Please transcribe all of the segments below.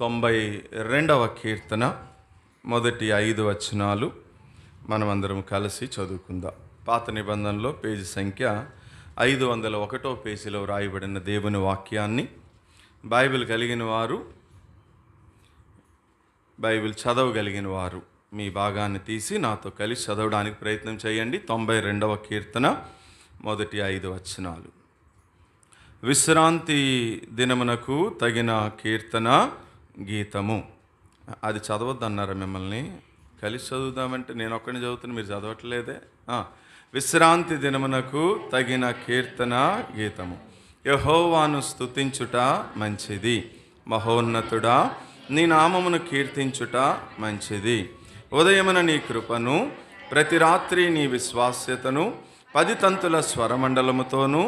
92వ కీర్తన మొదటి 5 వచనాలు మనమందరం కలిసి చదువుకుందాం. పాత నిబంధనలో పేజీ సంఖ్య 501వ పేజీలో రాయబడిన దేవుని వాక్యాన్ని బైబిల్ కలిగిన వారు, బైబిల్ చదవగలిగిన వారు మీ భాగాన్ని తీసి నాతో కలిసి చదవడానికి ప్రయత్నం చేయండి. 92వ కీర్తన మొదటి 5 వచనాలు. విశ్రాంతి దినమునకు తగిన కీర్తన గీతము. అది చదవద్దన్నారా మిమ్మల్ని? కలిసి చదువుదామంటే నేను ఒక్కడిని చదువుతున్నా, మీరు చదవట్లేదే. విశ్రాంతి దినమునకు తగిన కీర్తన గీతము. యెహోవాను స్తుతించుట మంచిది, మహోన్నతుడా నీ నామమును కీర్తించుట మంచిది. ఉదయమున నీ కృపను, ప్రతి రాత్రి నీ విశ్వాస్యతను 10 తంతుల స్వరమండలముతోనూ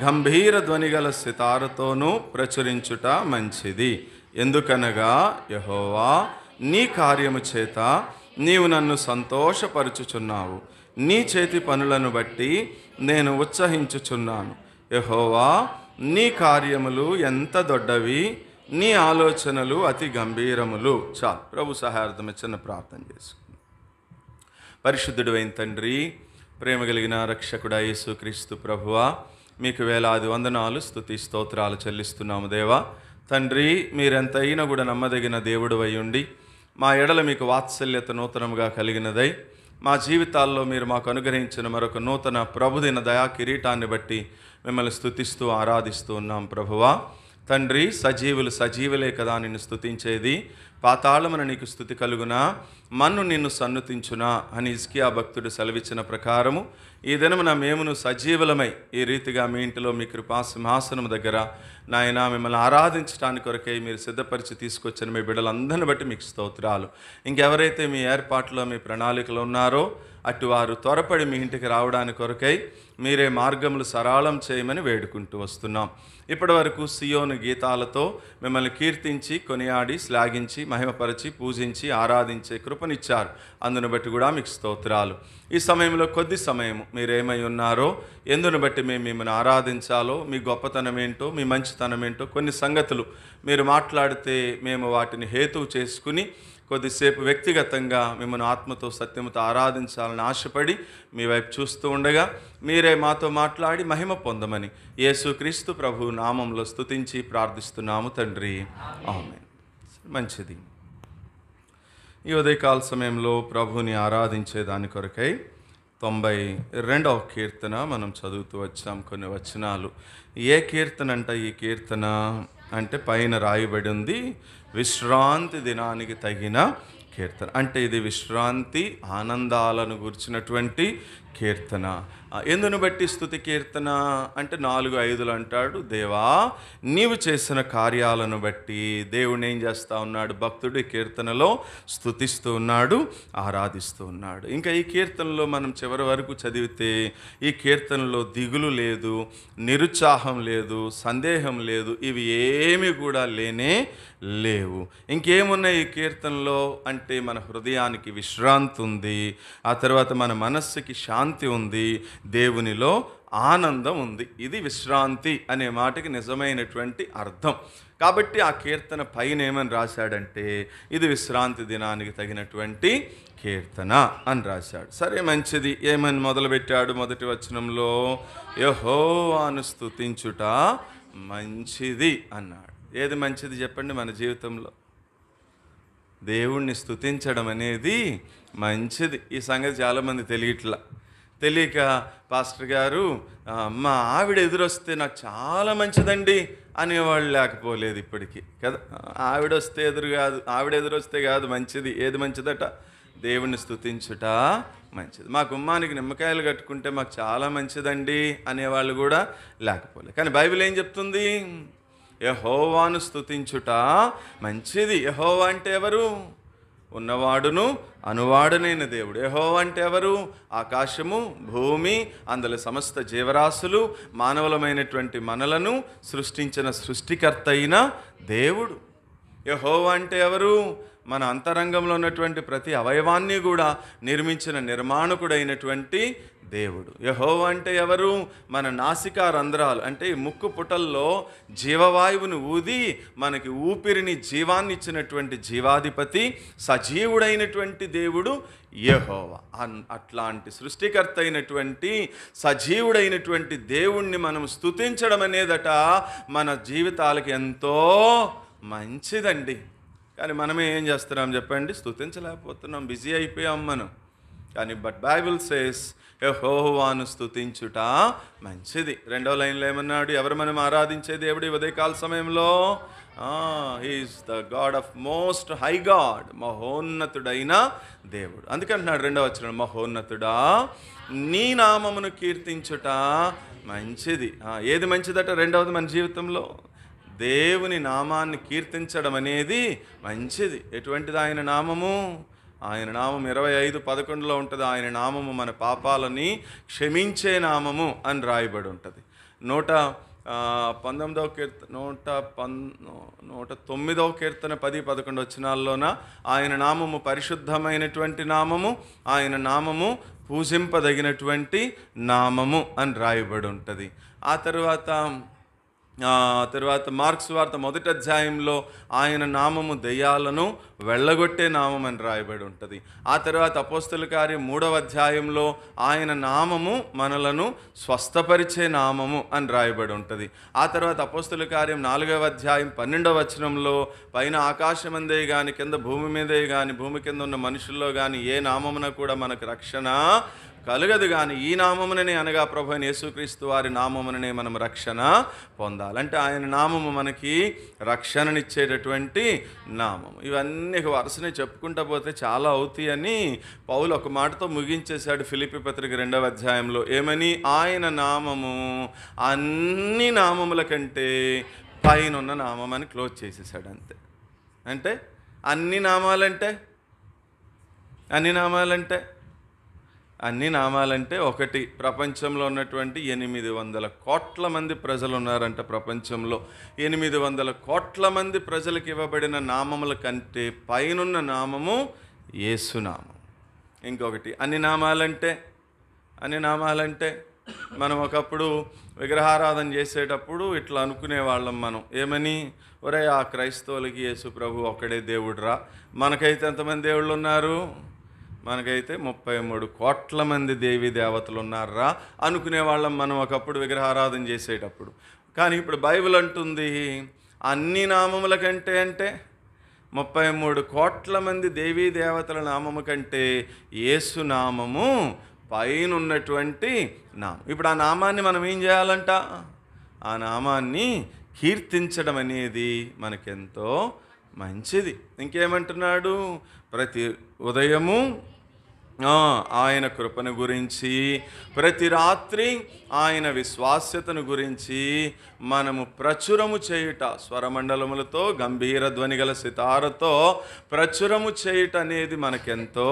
గంభీర ధ్వనిగల సితారతోనూ ప్రచురించుట మంచిది. ఎందుకనగా యెహోవా నీ కార్యము చేత నీవు నన్ను సంతోషపరుచుచున్నావు. నీ చేతి పనులను బట్టి నేను ఉత్సహించుచున్నాను. యెహోవా నీ కార్యములు ఎంత దొడ్డవి, నీ ఆలోచనలు అతి గంభీరములు. చాలు, ప్రభు సహాయార్థం చిన్న ప్రార్థన చేసుకుందాం. పరిశుద్ధుడు అయిన తండ్రి, ప్రేమ కలిగిన రక్షకుడా యేసుక్రీస్తు ప్రభువా, మీకు వేలాది వందనాలు, స్తుతి స్తోత్రాలు చెల్లిస్తున్నాము. దేవా తండ్రి, మీరెంతైనా కూడా నమ్మదగిన దేవుడు అయి ఉండి మా ఎడల మీకు వాత్సల్యత నూతనముగా కలిగినదై మా జీవితాల్లో మీరు మాకు అనుగ్రహించిన మరొక నూతన ప్రభుదిన దయా కిరీటాన్ని బట్టి మిమ్మల్ని స్తుతిస్తూ ఆరాధిస్తూ ఉన్నాం. ప్రభువా తండ్రి, సజీవులు సజీవులే కదా నిన్ను స్తుతించేది. పాతాళమున నీకు స్తుతి కలుగునా, మన్ను నిన్ను సన్నుతించునా అని హిజ్కియా భక్తుడు సెలవిచ్చిన ప్రకారము ఈ దినమున మేమును సజీవులమై ఈ రీతిగా మీ ఇంటిలో మీ కృపా సింహాసనం దగ్గర నాయన మిమ్మల్ని ఆరాధించడానికి కొరకై మీరు సిద్ధపరిచి తీసుకొచ్చిన మీ బిడ్డలందరిని బట్టి మీకు స్తోత్రాలు. ఇంకెవరైతే మీ ఏర్పాట్లో మీ ప్రణాళికలు ఉన్నారో అటు వారు త్వరపడి మీ ఇంటికి రావడానికి కొరకై మీరే మార్గములు సరళం చేయమని వేడుకుంటూ వస్తున్నాం. ఇప్పటి వరకు సియోను గీతాలతో మిమ్మల్ని కీర్తించి, కొనియాడి, శ్లాఘించి, మహిమపరిచి, పూజించి, ఆరాధించే కృపనిచ్చారు. అందును బట్టి కూడా మీకు స్తోత్రాలు. ఈ సమయంలో కొద్ది సమయం మీరేమై ఉన్నారో, ఎందును బట్టి మేము మిమ్మల్ని ఆరాధించాలో, మీ గొప్పతనం ఏంటో, మీ మంచితనం ఏంటో కొన్ని సంగతులు మీరు మాట్లాడితే మేము వాటిని హేతువు చేసుకుని కొద్దిసేపు వ్యక్తిగతంగా మిమ్మల్ని ఆత్మతో సత్యముతో ఆరాధించాలని ఆశపడి మీ వైపు చూస్తూ ఉండగా మీరే మాతో మాట్లాడి మహిమ పొందమని యేసుక్రీస్తు ప్రభు నామంలో స్తుతించి ప్రార్థిస్తున్నాము తండ్రి, ఆమేన్. మంచిది. ఈ ఉదయకాల సమయంలో ప్రభుని ఆరాధించే దాని కొరకై 92వ కీర్తన మనం చదువుతూ వచ్చాం. కొన్ని వచనాలు. ఏ కీర్తన అంట ఈ కీర్తన అంటే పైన రాయబడి ఉంది, విశ్రాంతి దినానికి తగిన కీర్తన. అంటే ఇది విశ్రాంతి ఆనందాలను గుర్చినటువంటి కీర్తన. ఎందును బట్టి స్తుతి కీర్తన అంటే 4-5 అంటాడు. దేవా నీవు చేసిన కార్యాలను బట్టి దేవుడిని ఏం చేస్తూ ఉన్నాడు? భక్తుడు ఈ కీర్తనలో స్తుతిస్తూ ఉన్నాడు, ఆరాధిస్తూ ఉన్నాడు. ఇంకా ఈ కీర్తనలో మనం చివరి వరకు చదివితే ఈ కీర్తనలో దిగులు లేదు, నిరుత్సాహం లేదు, సందేహం లేదు, ఇవి ఏమి కూడా లేనే లేవు. ఇంకేమున్నాయి ఈ కీర్తనలో అంటే మన హృదయానికి విశ్రాంతి ఉంది, ఆ తర్వాత మన మనస్సుకి శాంతి ఉంది, దేవునిలో ఆనందం ఉంది. ఇది విశ్రాంతి అనే మాటకి నిజమైనటువంటి అర్థం. కాబట్టి ఆ కీర్తన పైన ఏమని రాశాడంటే ఇది విశ్రాంతి దినానికి తగినటువంటి కీర్తన అని రాశాడు. సరే, మంచిది. ఏమని మొదలుపెట్టాడు? మొదటి వచనంలో యెహోవాను స్తుతించుట మంచిది అన్నాడు. ఏది మంచిది చెప్పండి? మన జీవితంలో దేవుణ్ణి స్తుతించడం అనేది మంచిది. ఈ సంగతి చాలామంది తెలియక పాస్టర్ గారు మా ఆవిడ ఎదురొస్తే నాకు చాలా మంచిదండి అనేవాళ్ళు లేకపోలేదు ఇప్పటికీ కదా. ఆవిడ ఎదురొస్తే కాదు మంచిది. ఏది మంచిదట? దేవుణ్ణి స్తుతించుట మంచిది. మా గుమ్మానికి నిమ్మకాయలు కట్టుకుంటే మాకు చాలా మంచిదండి అనేవాళ్ళు కూడా లేకపోలేదు. కానీ బైబిల్ ఏం చెప్తుంది? యెహోవాను స్తుతించుట మంచిది. యెహోవా అంటే ఎవరు? ఉన్నవాడును అనువాడునైన దేవుడు. యెహోవా అంటే ఎవరు? ఆకాశము, భూమి, అందులో సమస్త జీవరాశులు, మానవులమైనటువంటి మనలను సృష్టించిన సృష్టికర్త అయిన దేవుడు. యెహోవా అంటే ఎవరు? మన అంతరంగంలో ఉన్నటువంటి ప్రతి అవయవాన్ని కూడా నిర్మించిన నిర్మాణకుడైనటువంటి దేవుడు. యెహోవా అంటే ఎవరు? మన నాసికా రంధ్రాలు అంటే ఈ ముక్కు పుటల్లో జీవవాయువును ఊది మనకి ఊపిరిని జీవాన్ని ఇచ్చినటువంటి జీవాధిపతి సజీవుడైనటువంటి దేవుడు యెహోవా. అట్లాంటి సృష్టికర్త అయినటువంటి సజీవుడైనటువంటి దేవుణ్ణి మనం స్తుతించడం అనేదట మన జీవితాలకి ఎంతో మంచిదండి. కానీ మనమే ఏం చేస్తున్నాం చెప్పండి? స్తుతించలేకపోతున్నాం, బిజీ అయిపోయాం మనం. కానీ బైబిల్ సేస్ యెహోవాను స్తుతించుట మంచిది. 2వ లైన్లో ఏమన్నాడు? ఎవరు మనం ఆరాధించే దేవుడు ఉదయకాల సమయంలో? He is the god of most high god, మహోన్నతుడైన దేవుడు. అందుకంటున్నాడు 2వ వచనం, మహోన్నతుడా నీ నామమును కీర్తించుట మంచిది. ఏది మంచిదట? 2వది మన జీవితంలో దేవుని నామాన్ని కీర్తించడం అనేది మంచిది. ఎటువంటిది ఆయన నామము? ఆయన నామం 25:11 ఉంటుంది. ఆయన నామము మన పాపాలని క్షమించే నామము అని రాయబడి ఉంటుంది. 119వ కీర్తన 109వ కీర్తన 10-11 వచనాల్లోన ఆయన నామము పరిశుద్ధమైనటువంటి నామము, ఆయన నామము పూజింపదగినటువంటి నామము అని రాయబడి ఉంటుంది. ఆ తర్వాత మార్క్స్ వార్త 1వ అధ్యాయంలో ఆయన నామము దెయ్యాలను వెళ్ళగొట్టే నామం అని రాయబడి ఉంటుంది. ఆ తర్వాత అపోస్తలుల కార్యం 3వ అధ్యాయంలో ఆయన నామము మనలను స్వస్థపరిచే నామము అని రాయబడి ఉంటుంది. ఆ తర్వాత అపోస్తలుల కార్యం 4వ అధ్యాయం 12వ వచనంలో పైన ఆకాశమందే కానీ కింద భూమి మీదే కానీ భూమి కింద ఉన్న మనుషుల్లో కానీ ఏ నామమున కూడా మనకు రక్షణ కలగదు, కానీ ఈ నామముననే అనగా ప్రభువైన యేసుక్రీస్తు వారి నామముననే మనం రక్షణ పొందాలంటే ఆయన నామము మనకి రక్షణనిచ్చేటటువంటి నామము. ఇవన్నీ వరుసనే చెప్పుకుంటా పోతే చాలా అవుతాయని పౌలు ఒక మాటతో ముగించేశాడు ఫిలిప్పీ పత్రిక 2వ అధ్యాయంలో. ఏమని? ఆయన నామము అన్ని నామముల కంటే పైనున్న నామం అని క్లోజ్ చేసేసాడు. అంతే. అంటే అన్ని నామాలంటే ఒకటి, ప్రపంచంలో ఉన్నటువంటి 800 కోట్ల మంది ప్రజలు ఉన్నారంట. ప్రపంచంలో 800 కోట్ల మంది ప్రజలకు ఇవ్వబడిన నామముల కంటే పైనున్న నామము యేసునామం. ఇంకొకటి అన్ని నామాలంటే మనం ఒకప్పుడు విగ్రహారాధన చేసేటప్పుడు ఇట్లా అనుకునేవాళ్ళం మనం. ఏమని? ఒరే ఆ క్రైస్తవులకి యేసు ప్రభు ఒక్కడే దేవుడురా, మనకైతే ఎంతమంది దేవుళ్ళు ఉన్నారు? మనకైతే 33 కోట్ల మంది దేవీ దేవతలు ఉన్నారా అనుకునేవాళ్ళం మనం ఒకప్పుడు విగ్రహారాధన చేసేటప్పుడు. కానీ ఇప్పుడు బైబిల్ అంటుంది అన్ని నామముల కంటే, అంటే 33 కోట్ల మంది దేవీ దేవతల నామము కంటే యేసు నామము పైన ఉన్నటువంటి నామం. ఇప్పుడు ఆ నామాన్ని మనం ఏం చేయాలంట? ఆ నామాన్ని కీర్తించడం అనేది మనకెంతో మంచిది. ఇంకేమంటున్నాడు? ప్రతి ఉదయము ఆయన కృపను గురించి, ప్రతి రాత్రి ఆయన విశ్వాస్యతను గురించి మనము ప్రచురము చేయుట, స్వరమండలములతో గంభీర ధ్వని గల సితారతో ప్రచురము చేయుట అనేది మనకెంతో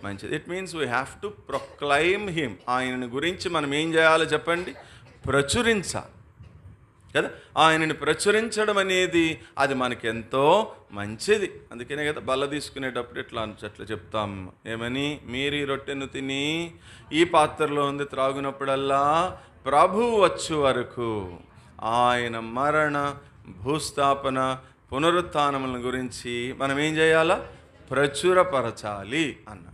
మంచిది. It means we have to proclaim him. ఆయనని గురించి మనం ఏం చేయాలో చెప్పండి? ప్రచురించాలి కదా. ఆయనని ప్రచురించడం అనేది అది మనకెంతో మంచిది. అందుకనే కదా బల్ల తీసుకునేటప్పుడు ఇట్లా చెప్తాం. ఏమని? మీరు ఈ రొట్టెను తిని ఈ పాత్రలో ఉంది త్రాగునప్పుడల్లా ప్రభువు వచ్చు వరకు ఆయన మరణ, భూస్థాపన, పునరుత్థానముల గురించి మనం ఏం చేయాలా? ప్రచురపరచాలి అన్నాడు.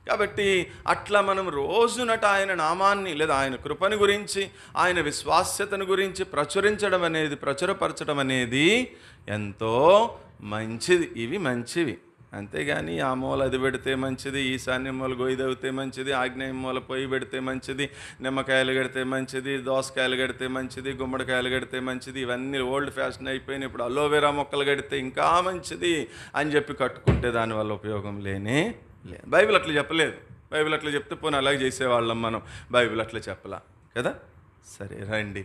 కాబట్టి అట్లా మనం రోజునట ఆయన నామాన్ని లేదా ఆయన కృపను గురించి, ఆయన విశ్వాస్యతను గురించి ప్రచురపరచడం అనేది ఎంతో మంచిది. ఇవి మంచివి. అంతేగాని ఆ మూల అది పెడితే మంచిది, ఈశాన్య మూల గొయ్యి తవ్వితే మంచిది, ఆగ్నేయ మూల పొయ్యి పెడితే మంచిది, నిమ్మకాయలు కడితే మంచిది, దోసకాయలు కడితే మంచిది, గుమ్మడికాయలు కడితే మంచిది, ఇవన్నీ ఓల్డ్ ఫ్యాషన్ అయిపోయినాయి. ఇప్పుడు అలోవెరా మొక్కలు కడితే ఇంకా మంచిది అని చెప్పి కట్టుకుంటే దానివల్ల ఉపయోగం లేదు. బైబిల్ అట్లా చెప్పలేదు. బైబిల్ అట్లా చెప్తే పోనీ అలాగే చేసేవాళ్ళం మనం. బైబిల్ అట్లా చెప్పలా కదా. సరే రండి,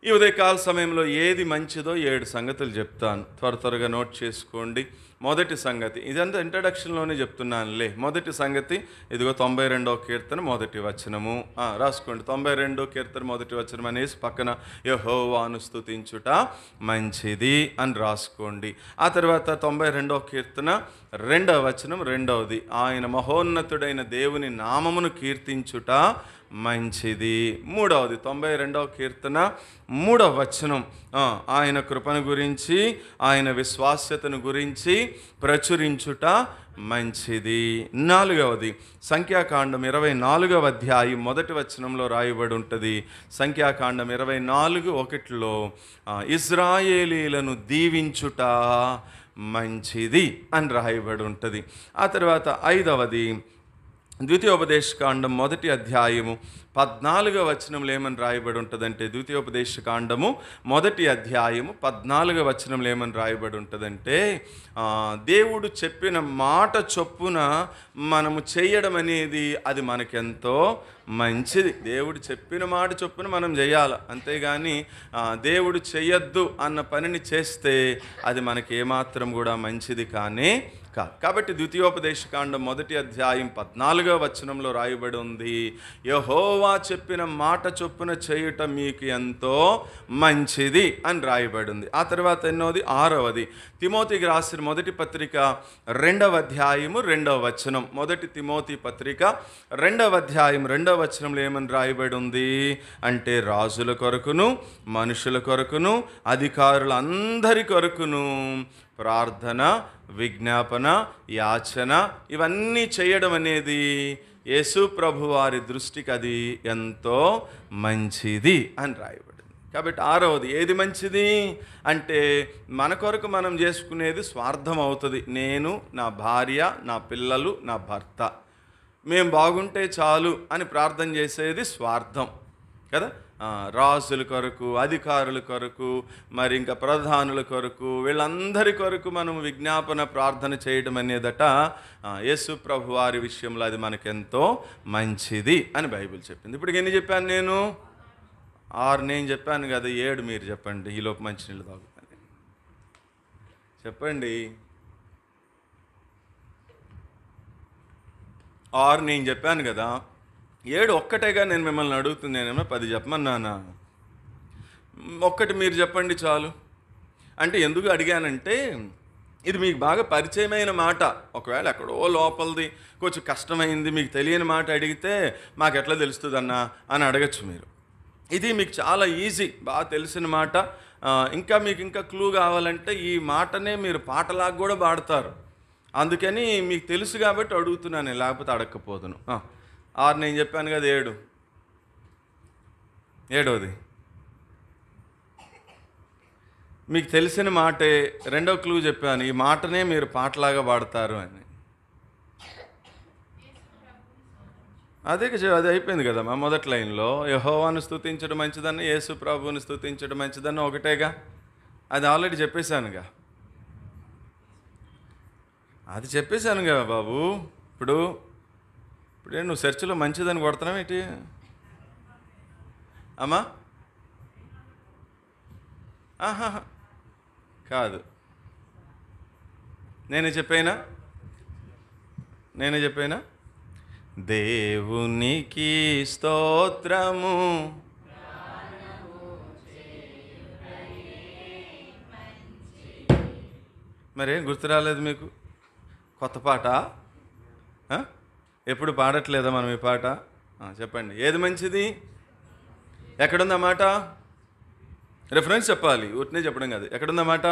ఈ ఉదయకాల సమయంలో ఏది మంచిదో 7 సంగతులు చెప్తాను. త్వరగా నోట్ చేసుకోండి. మొదటి సంగతి, ఇదంతా ఇంట్రడక్షన్లోనే చెప్తున్నానులే. మొదటి సంగతి ఇదిగో 92వ కీర్తన మొదటి వచనము. రాసుకోండి. 92వ కీర్తన మొదటి వచనం అనేసి పక్కన యెహోవాను స్తుతించుట మంచిది అని రాసుకోండి. ఆ తర్వాత 92వ కీర్తన 2వ వచనం రెండవది, ఆయన మహోన్నతుడైన దేవుని నామమును కీర్తించుట మంచిది. మూడవది 92వ కీర్తన 3వ వచనం, ఆయన కృపను గురించి, ఆయన విశ్వాస్యతను గురించి ప్రచురించుట మంచిది. 4వది సంఖ్యాకాండం 24వ అధ్యాయం మొదటి వచనంలో రాయబడి ఉంటుంది. సంఖ్యాకాండం 24:1 ఇశ్రాయేలీలను దీవించుట మంచిది అని రాయబడి ఉంటుంది. ఆ తర్వాత 5వది ద్వితీయోపదేశకాండం మొదటి అధ్యాయము 14వ వచనంలో ఏమని రాయబడి ఉంటుందంటే, ద్వితీయోపదేశకాండము మొదటి అధ్యాయము 14వ వచనంలో ఏమని రాయబడి ఉంటుందంటే, దేవుడు చెప్పిన మాట చొప్పున మనము చేయడం అనేది అది మనకెంతో మంచిది. దేవుడు చెప్పిన మాట చొప్పున మనం చేయాలి, అంతేగాని దేవుడు చెయ్యొద్దు అన్న పనిని చేస్తే అది మనకి ఏమాత్రం కూడా మంచిది కానే కాదు. కాబట్టి ద్వితీయోపదేశకాండం మొదటి అధ్యాయం 14వ వచనంలో రాయబడి ఉంది, యెహోవా చెప్పిన మాట చొప్పున చేయుట మీకు ఎంతో మంచిది అని రాయబడి ఉంది. ఆ తర్వాత 6వది తిమోతికి రాసిన మొదటి పత్రిక 2వ అధ్యాయము 2వ వచనం. మొదటి తిమోతి పత్రిక 2వ అధ్యాయం 2వ వచనంలో ఏమని రాయబడి ఉంది అంటే, రాజుల కొరకును మనుషుల కొరకును అధికారులందరి కొరకును ప్రార్థన, విజ్ఞాపన, యాచన ఇవన్నీ చేయడం అనేది యేసు ప్రభు వారి దృష్టికి అది ఎంతో మంచిది అని రాయబడింది. కాబట్టి 6వది ఏది మంచిది అంటే, మన కొరకు మనం చేసుకునేది స్వార్థం అవుతుంది. నేను, నా భార్య, నా పిల్లలు, నా భర్త మేము బాగుంటే చాలు అని ప్రార్థన చేసేది స్వార్థం కదా. రాజుల కొరకు, అధికారుల కొరకు, మరి ఇంకా ప్రధానుల కొరకు, వీళ్ళందరి కొరకు మనం విజ్ఞాపన ప్రార్థన చేయడం అనేదట యేసు ప్రభు వారి విషయంలో అది మనకెంతో మంచిది అని బైబిల్ చెప్పింది. ఇప్పుడు ఎన్ని చెప్పాను నేను? 6 నేను చెప్పాను కదా, 7 మీరు చెప్పండి. ఈలోపు మంచినీళ్ళు తాగుతాను. చెప్పండి. 6 నేను చెప్పాను కదా, 7 ఒక్కటేగా నేను మిమ్మల్ని అడుగుతుంది. నేనేమో 10 చెప్పమన్నానా? ఒక్కటి మీరు చెప్పండి చాలు. అంటే ఎందుకు అడిగానంటే, ఇది మీకు బాగా పరిచయమైన మాట. ఒకవేళ ఎక్కడో లోపలిది కొంచెం కష్టమైంది, మీకు తెలియని మాట అడిగితే మాకు ఎట్లా తెలుస్తుందన్నా అని అడగచ్చు మీరు. ఇది మీకు చాలా ఈజీ, బాగా తెలిసిన మాట. ఇంకా మీకు ఇంకా క్లూ కావాలంటే ఈ మాటనే మీరు పాటలాగా కూడా పాడతారు. అందుకని మీకు తెలుసు కాబట్టి అడుగుతున్నాను, లేకపోతే అడగకపోదును. 6 నేను చెప్పాను కదా, 7వది మీకు తెలిసిన మాటే. 2వ క్లూ చెప్పాను, ఈ మాటనే మీరు పాటలాగా పాడతారు అని. అది అయిపోయింది కదా మా మొదటి లైన్లో. యెహోవాను స్తుతించడం మంచిదన్న, యేసు ప్రభువుని స్తుతించడం మంచిదన్న ఒకటేగా. అది ఆల్రెడీ చెప్పేశానుగా. అది చెప్పేశానుగా బాబు. ఇప్పుడు నువ్వు సెర్చ్లో మంచిదని కొడుతున్నావు ఏంటి అమ్మా? కాదు, నేనే చెప్పానా దేవునికి స్తోత్రము మరేం గుర్తు రాలేదు మీకు? కొత్త పాట ఎప్పుడు పాడట్లేదా మనం ఈ పాట? చెప్పండి, ఏది మంచిది? ఎక్కడుందన్నమాట? రెఫరెన్స్ చెప్పాలి, ఊరినే చెప్పడం కాదు. ఎక్కడుందన్నమాట?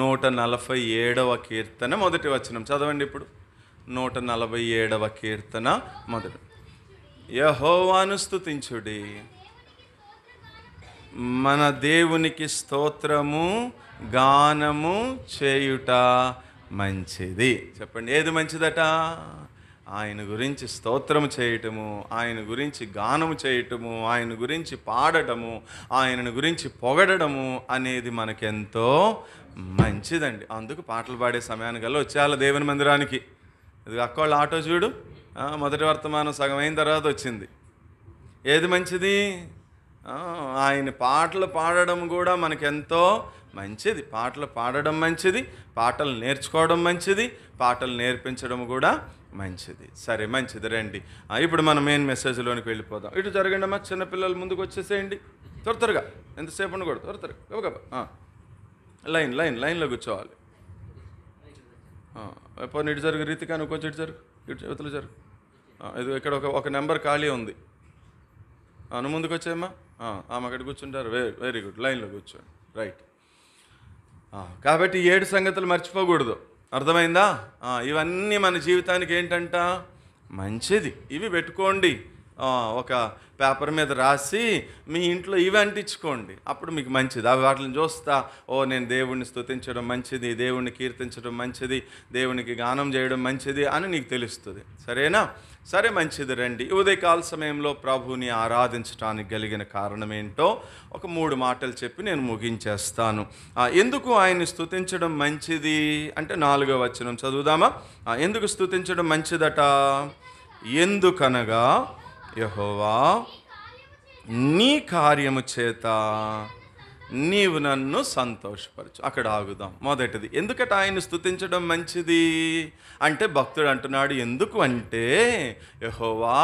147వ కీర్తన మొదటి వచనం చదవండి. ఇప్పుడు 147వ కీర్తన మొదటి, యెహోవాను స్తుతించుడి, మన దేవునికి స్తోత్రము గానము చేయుట మంచిది. చెప్పండి, ఏది మంచిదట? ఆయన గురించి స్తోత్రము చేయటము, ఆయన గురించి గానము చేయటము, ఆయన గురించి పాడటము, ఆయనను గురించి పొగడము అనేది మనకెంతో మంచిదండి. అందుకు పాటలు పాడే సమయానికల్లా వచ్చేయాలి దేవుని మందిరానికి. ఇది అక్కవాళ్ళ ఆటో చూడు, మొదటి వర్తమానం సగం అయిన తర్వాత వచ్చింది. ఏది మంచిది? ఆయన పాటలు పాడడం కూడా మనకెంతో మంచిది. పాటలు పాడడం మంచిది, పాటలు నేర్చుకోవడం మంచిది, పాటలు నేర్పించడం కూడా మంచిది. సరే, మంచిది, రండి. ఇప్పుడు మనం మెయిన్ మెసేజ్లోనికి వెళ్ళిపోదాం. ఇటు జరగండి అమ్మా, చిన్నపిల్లలు ముందుకు వచ్చేసేయండి, త్వరగా, ఎంతసేపు ఉండకూడదు, త్వరగా గబగబా లైన్లో కూర్చోవాలి. పోనీ ఇటు జరుగు, రీతిగా నువ్వు కొంచెం ఇటు జరుగు, ఇటు చేతులు జరుగు. ఇది ఇక్కడ ఒక నెంబర్ ఖాళీ ఉంది, నువ్వు ముందుకు వచ్చాయమ్మా. అక్కడ కూర్చుంటారు, వెరీ గుడ్, లైన్లో కూర్చోండి, రైట్. కాబట్టి 7 సంగతులు మర్చిపోకూడదు, అర్థమైందా? ఇవన్నీ మన జీవితానికి ఏంటంట మంచిది. ఇవి పెట్టుకోండి, ఒక పేపర్ మీద రాసి మీ ఇంట్లో ఇవి అంటించుకోండి, అప్పుడు మీకు మంచిది. అవి వాటిని చూస్తా, నేను దేవుణ్ణి స్తుతించడం మంచిది, దేవుణ్ణి కీర్తించడం మంచిది, దేవునికి గానం చేయడం మంచిది అని నీకు తెలుస్తుంది. సరేనా? సరే, మంచిది, రండి. ఉదయకాల సమయంలో ప్రభువుని ఆరాధించడానికి కలిగిన కారణం ఏంటో ఒక 3 మాటలు చెప్పి నేను ముగించేస్తాను. ఎందుకు ఆయన్ని స్తుతించడం మంచిది అంటే 4వ వచనం చదువుదామా? ఎందుకు స్తుతించడం మంచిదట? ఎందుకనగా యెహోవా నీ కార్యము చేత నీవు నన్ను సంతోషపరచు. అక్కడ ఆగుదాం. మొదటిది, ఎందుకట ఆయన స్తుతించడం మంచిది అంటే భక్తుడు అంటున్నాడు, ఎందుకు అంటే యెహోవా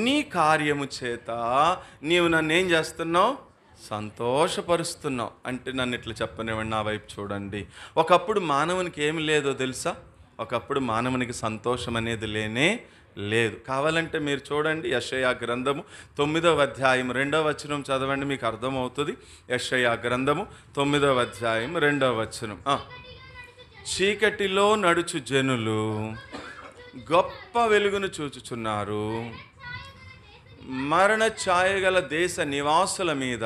నీ కార్యము చేత నీవు నన్ను ఏం చేస్తున్నావు? సంతోషపరుస్తున్నావు. అంటే నన్ను ఇట్లా చెప్పనివ్వండి, నా వైపు చూడండి. ఒకప్పుడు మానవునికి ఏమి లేదో తెలుసా? ఒకప్పుడు మానవునికి సంతోషం అనేది లేనే లేదు. కావాలంటే మీరు చూడండి, యెషయా గ్రంథము 9వ అధ్యాయం 2వ వచనం చదవండి, మీకు అర్థమవుతుంది. యెషయా గ్రంథము 9వ అధ్యాయం 2వ వచనం. చీకటిలో నడుచు జనులు గొప్ప వెలుగును చూచుచున్నారు, మరణ ఛాయగల దేశ నివాసుల మీద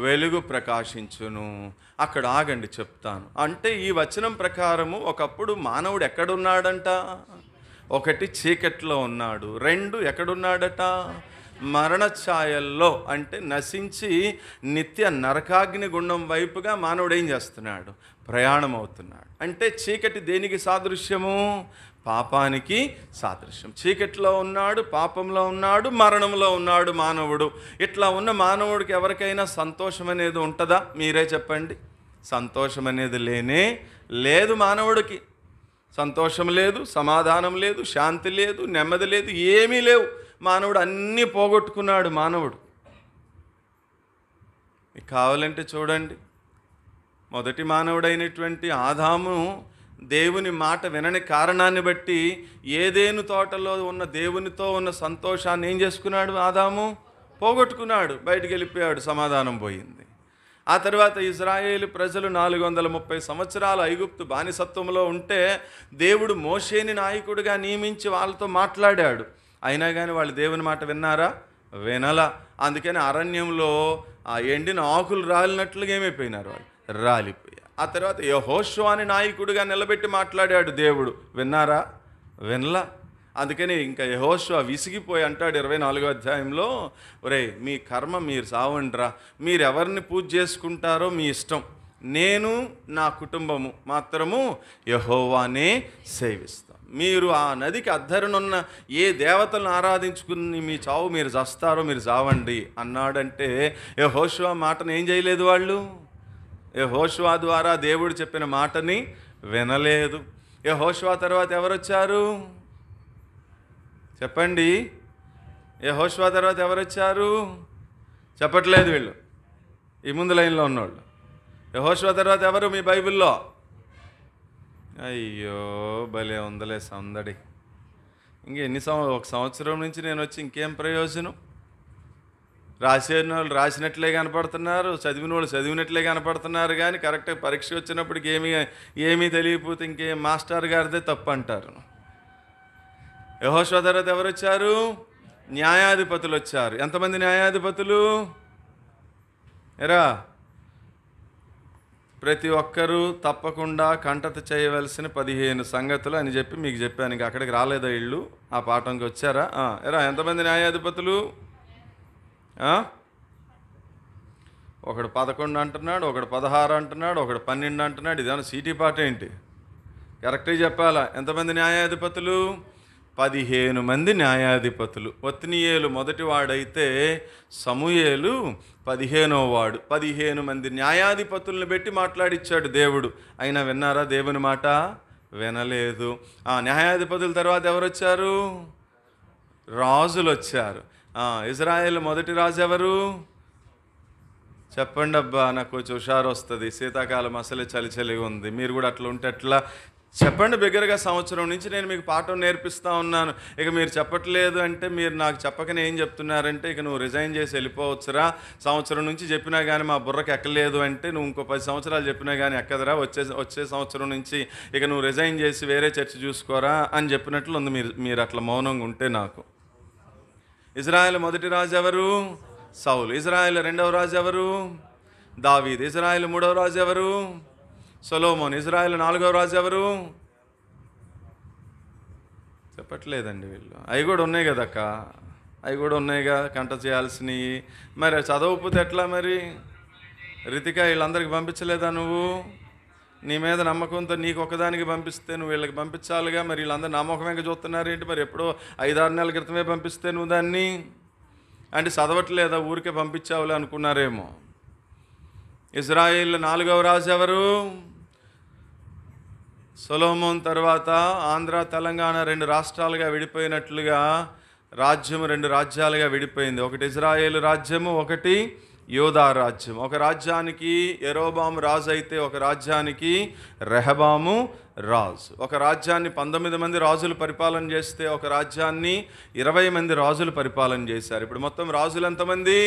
వెలుగు ప్రకాశించును. అక్కడ ఆగండి, చెప్తాను. అంటే ఈ వచనం ప్రకారము ఒకప్పుడు మానవుడు ఎక్కడున్నాడంట? 1 చీకట్లో ఉన్నాడు, 2 ఎక్కడున్నాడట? మరణ ఛాయల్లో, అంటే నశించి నిత్య నరకాగ్ని గుండం వైపుగా మానవుడు ఏం చేస్తున్నాడు? ప్రయాణం అవుతున్నాడు. అంటే చీకటి దేనికి సాదృశ్యము? పాపానికి సాదృశ్యం. చీకటిలో ఉన్నాడు, పాపంలో ఉన్నాడు, మరణంలో ఉన్నాడు మానవుడు. ఇట్లా ఉన్న మానవుడికి ఎవరికైనా సంతోషం అనేది ఉంటుందా? మీరే చెప్పండి. సంతోషం అనేది లేనే లేదు. మానవుడికి సంతోషం లేదు, సమాధానం లేదు, శాంతి లేదు, నెమ్మది లేదు, ఏమీ లేవు. మానవుడు అన్నీ పోగొట్టుకున్నాడు. మానవుడు మీకు కావాలంటే చూడండి, మొదటి మానవుడైనటువంటి ఆదాము దేవుని మాట వినని కారణాన్ని బట్టి ఏదేను తోటలో ఉన్న దేవునితో ఉన్న సంతోషాన్ని ఏం చేసుకున్నాడు? ఆదాము పోగొట్టుకున్నాడు, బయటికి వెళ్ళిపోయాడు, సమాధానం పోయింది. ఆ తర్వాత ఇజ్రాయేలు ప్రజలు 430 సంవత్సరాలు ఐగుప్తు బానిసత్వంలో ఉంటే దేవుడు మోషేని నాయకుడిగా నియమించి వాళ్ళతో మాట్లాడాడు. అయినా కానీ వాళ్ళు దేవుని మాట విన్నారా? వినలా. అందుకని అరణ్యంలో ఆ ఎండిన ఆకులు రాలినట్లుగా ఏమైపోయినారు? వాళ్ళు రాలిపోయారు. ఆ తర్వాత యెహోషువని నాయకుడిగా నిలబెట్టి మాట్లాడాడు దేవుడు, విన్నారా? వినలా. అందుకని ఇంకా యెహోషువ విసిగిపోయి అంటాడు 24వ అధ్యాయంలో, ఒరేయ్ మీ కర్మ మీరు సావండ్రా, మీరు ఎవరిని పూజ చేసుకుంటారో మీ ఇష్టం, నేను నా కుటుంబము మాత్రము యెహోవానే సేవిస్తాం. మీరు ఆ నదికి అద్దరనున్న ఏ దేవతలను ఆరాధించుకుని మీ చావు మీరు చస్తారో మీరు చావండి అన్నాడంటే యెహోషువ మాటను ఏం చేయలేదు వాళ్ళు? యెహోషువ ద్వారా దేవుడు చెప్పిన మాటని వినలేదు. యెహోషువ తర్వాత ఎవరు వచ్చారు చెప్పండి? యెహోషువ తర్వాత ఎవరు వచ్చారు? చెప్పట్లేదు వీళ్ళు, ఈ ముందు లైన్లో ఉన్నవాళ్ళు. యెహోషువ తర్వాత ఎవరు మీ బైబిల్లో? అయ్యో భలే ఉందలే సందడి. ఇంకెన్ని ఒక సంవత్సరం నుంచి నేను వచ్చి ఇంకేం ప్రయోజనం? రాసిన వాళ్ళు రాసినట్లే కనపడుతున్నారు, చదివిన వాళ్ళు చదివినట్లే కనపడుతున్నారు, కానీ కరెక్ట్గా పరీక్ష వచ్చినప్పటికి ఏమీ తెలియకపోతే ఇంకేం మాస్టర్ గారిదే తప్పు అంటారు. యెహోషువ తర్వాత ఎవరు వచ్చారు? న్యాయాధిపతులు వచ్చారు. ఎంతమంది న్యాయాధిపతులు? ఎరా ప్రతి ఒక్కరూ తప్పకుండా కంటత చేయవలసిన 15 సంగతులు అని చెప్పి మీకు చెప్పాను. ఇంక అక్కడికి రాలేదా ఇళ్ళు? ఆ పాఠంకి వచ్చారా? ఎరా ఎంతమంది న్యాయాధిపతులు? ఒకడు 11 అంటున్నాడు, ఒకడు 16 అంటున్నాడు, ఒకడు 12 అంటున్నాడు. ఇదేమన్నా సీటీ పాట ఏంటి? కరెక్ట్గా చెప్పాలా? ఎంతమంది న్యాయాధిపతులు? 15 మంది న్యాయాధిపతులు. ఒత్నియేలు మొదటివాడైతే సమూయేలు 15వ వాడు. 15 మంది న్యాయాధిపతులను పెట్టి మాట్లాడిచ్చాడు దేవుడు. అయినా విన్నారా దేవుని మాట? వినలేదు. ఆ న్యాయాధిపతుల తర్వాత ఎవరు వచ్చారు? రాజులు వచ్చారు. ఇజ్రాయేల్ మొదటి రాజు ఎవరు? చెప్పండి అబ్బా, నాకు కొంచెం హుషారు వస్తుంది. శీతాకాలం అసలే చలి చలిగా ఉంది. మీరు కూడా అట్లా ఉంటే ఎట్లా? చెప్పండి బిగ్గరగా. సంవత్సరం నుంచి నేను మీకు పాఠం నేర్పిస్తూ ఉన్నాను, ఇక మీరు చెప్పట్లేదు అంటే మీరు నాకు చెప్పకనే ఏం చెప్తున్నారంటే ఇక నువ్వు రిజైన్ చేసి వెళ్ళిపోవచ్చురా, సంవత్సరం నుంచి చెప్పినా కానీ మా బుర్రకి ఎక్కలేదు అంటే నువ్వు ఇంకో 10 సంవత్సరాలు చెప్పినా కానీ ఎక్కదరా, వచ్చే సంవత్సరం నుంచి ఇక నువ్వు రిజైన్ చేసి వేరే చర్చ్ చూసుకోరా అని చెప్పినట్లు ఉంది. మీరు అట్లా మౌనంగా ఉంటే నాకు. ఇజ్రాయెల్ మొదటి రాజు ఎవరు? సౌలు. ఇజ్రాయెల్ రెండవ రాజు ఎవరు? దావీదు. ఇజ్రాయెల్ మూడవ రాజు ఎవరు? సొలొమోను. ఇజ్రాయెల్ నాలుగవ రాజు ఎవరు? చెప్పట్లేదండి వీళ్ళు. అవి కూడా ఉన్నాయి కదక్క, అవి కూడా ఉన్నాయిగా కంట చేయాల్సినవి. మరి చదవకపోతే ఎట్లా? మరి రితిక వీళ్ళందరికీ పంపించలేదా నువ్వు? నీ మీద నమ్మకంతో నీకు ఒకదానికి పంపిస్తే నువ్వు వీళ్ళకి పంపించాలిగా. మరి వీళ్ళందరూ నమ్మకమేగా చూస్తున్నారు ఏంటి? మరి ఎప్పుడో 5-6 నెలల క్రితమే పంపిస్తే నువ్వు దాన్ని అంటే చదవట్లేదా, ఊరికే పంపించావులే అనుకున్నారేమో. ఇజ్రాయేల్ నాలుగవ రాజు ఎవరు? సొలొమోన్ తర్వాత ఆంధ్ర తెలంగాణ 2 రాష్ట్రాలుగా విడిపోయినట్లుగా రాజ్యము 2 రాజ్యాలుగా విడిపోయింది. ఒకటి ఇజ్రాయేల్ రాజ్యము, ఒకటి యోధా రాజ్యం. ఒక రాజ్యానికి యెరోబాము రాజు అయితే ఒక రాజ్యానికి రెహబాము రాజు. ఒక రాజ్యాన్ని 19 మంది రాజులు పరిపాలన చేస్తే ఒక రాజ్యాన్ని 20 మంది రాజులు పరిపాలన చేశారు. ఇప్పుడు మొత్తం రాజులు ఎంతమంది?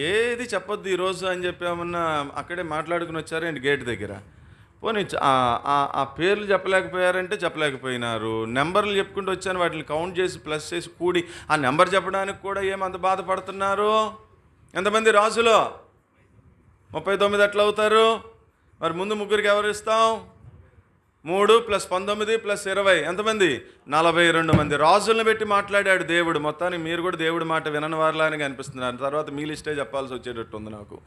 ఏది చెప్పొద్దు ఈరోజు అని చెప్పామన్నా అక్కడే మాట్లాడుకుని వచ్చారేంటి గేట్ దగ్గర? పోనీ ఆ పేర్లు చెప్పలేకపోయారంటే చెప్పలేకపోయినారు. నెంబర్లు చెప్పుకుంటూ వచ్చాను, వాటిని కౌంట్ చేసి ప్లస్ చేసి కూడి ఆ నెంబర్ చెప్పడానికి కూడా ఏమంత బాధపడుతున్నారు? ఎంతమంది రాజులు? 39 ఎట్లా అవుతారు? మరి ముందు ముగ్గురికి ఎవరు ఇస్తాం? 3 + 19 + 20 ఎంతమంది? 42 మంది రాజులను పెట్టి మాట్లాడాడు దేవుడు. మొత్తానికి మీరు కూడా దేవుడి మాట వినని వారిలానే కనిపిస్తున్నారు. తర్వాత మీ లిస్టే చెప్పాల్సి వచ్చేటట్టు ఉంది నాకు.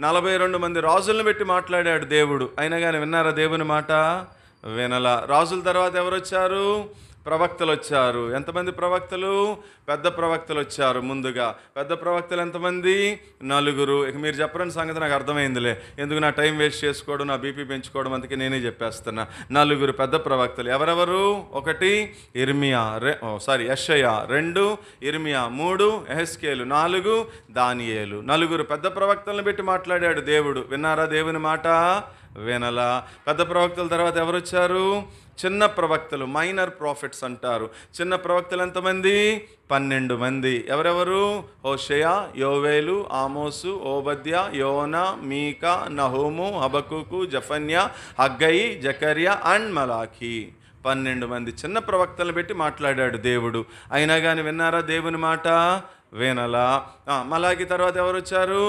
42 మంది రాజులను పెట్టి మాట్లాడాడు దేవుడు. అయినా కానీ విన్నారా దేవుని మాట? వినలా. రాజుల తర్వాత ఎవరు వచ్చారు? ప్రవక్తలు వచ్చారు. ఎంతమంది ప్రవక్తలు? పెద్ద ప్రవక్తలు వచ్చారు ముందుగా. పెద్ద ప్రవక్తలు ఎంతమంది? 4. ఇక మీరు చెప్పరని సంగతి నాకు అర్థమైందిలే, ఎందుకు నా టైం వేస్ట్ చేసుకోవడం, నా బీపీ పెంచుకోవడం, అందుకే నేనే చెప్పేస్తున్నా. 4 పెద్ద ప్రవక్తలు ఎవరెవరు? 1 యెషయా, 2 ఇర్మియా, 3 యెహెజ్కేలు, 4 దానియేలు. 4 పెద్ద ప్రవక్తలను పెట్టి మాట్లాడాడు దేవుడు. విన్నారా దేవుని మాట? వినలా. పెద్ద ప్రవక్తల తర్వాత ఎవరు వచ్చారు? చిన్న ప్రవక్తలు, మైనర్ ప్రాఫిట్స్ అంటారు. చిన్న ప్రవక్తలు ఎంతమంది? 12 మంది. ఎవరెవరు? హోషేయ, యోవేలు, ఆమోసు, ఓబద్యా, యోనా, మీకా, నహూము, హబక్కుకు, జఫన్యా, హగ్గై, జకర్యా అండ్ మలాఖీ. 12 మంది చిన్న ప్రవక్తలు పెట్టి మాట్లాడాడు దేవుడు. అయినా కానీ విన్నారా దేవుని మాట? వినలా. మలాఖీ తర్వాత ఎవరు వచ్చారు?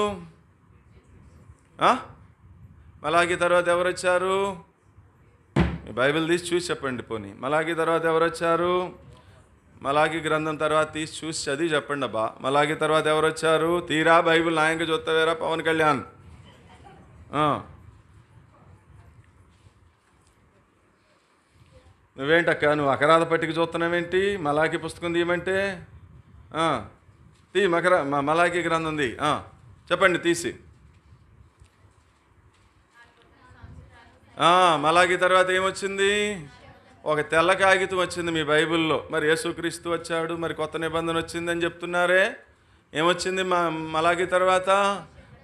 మలాఖీ తర్వాత ఎవరు వచ్చారు? బైబిల్ తీసి చూసి చెప్పండి. పోనీ మలాఖీ తర్వాత ఎవరు వచ్చారు? మలాఖీ గ్రంథం తర్వాత తీసి చూసి చదివి చెప్పండి అబ్బా. మలాఖీ తర్వాత ఎవరు వచ్చారు? తీరా బైబిల్ నాయంగా చూస్తావేరా పవన్ కళ్యాణ్? నువ్వేంటక్క, నువ్వు అకరాధ పట్టిక చూస్తున్నావేంటి? మలాఖీ పుస్తకం తీయమంటే మలాఖీ గ్రంథం ఉంది, చెప్పండి తీసి. మలాఖీ తర్వాత ఏమొచ్చింది? ఒక తెల్ల కాగితం వచ్చింది మీ బైబిల్లో. మరి యేసుక్రీస్తు వచ్చాడు, మరి కొత్త నిబంధన వచ్చిందని చెప్తున్నారే. ఏమొచ్చింది మలాఖీ తర్వాత?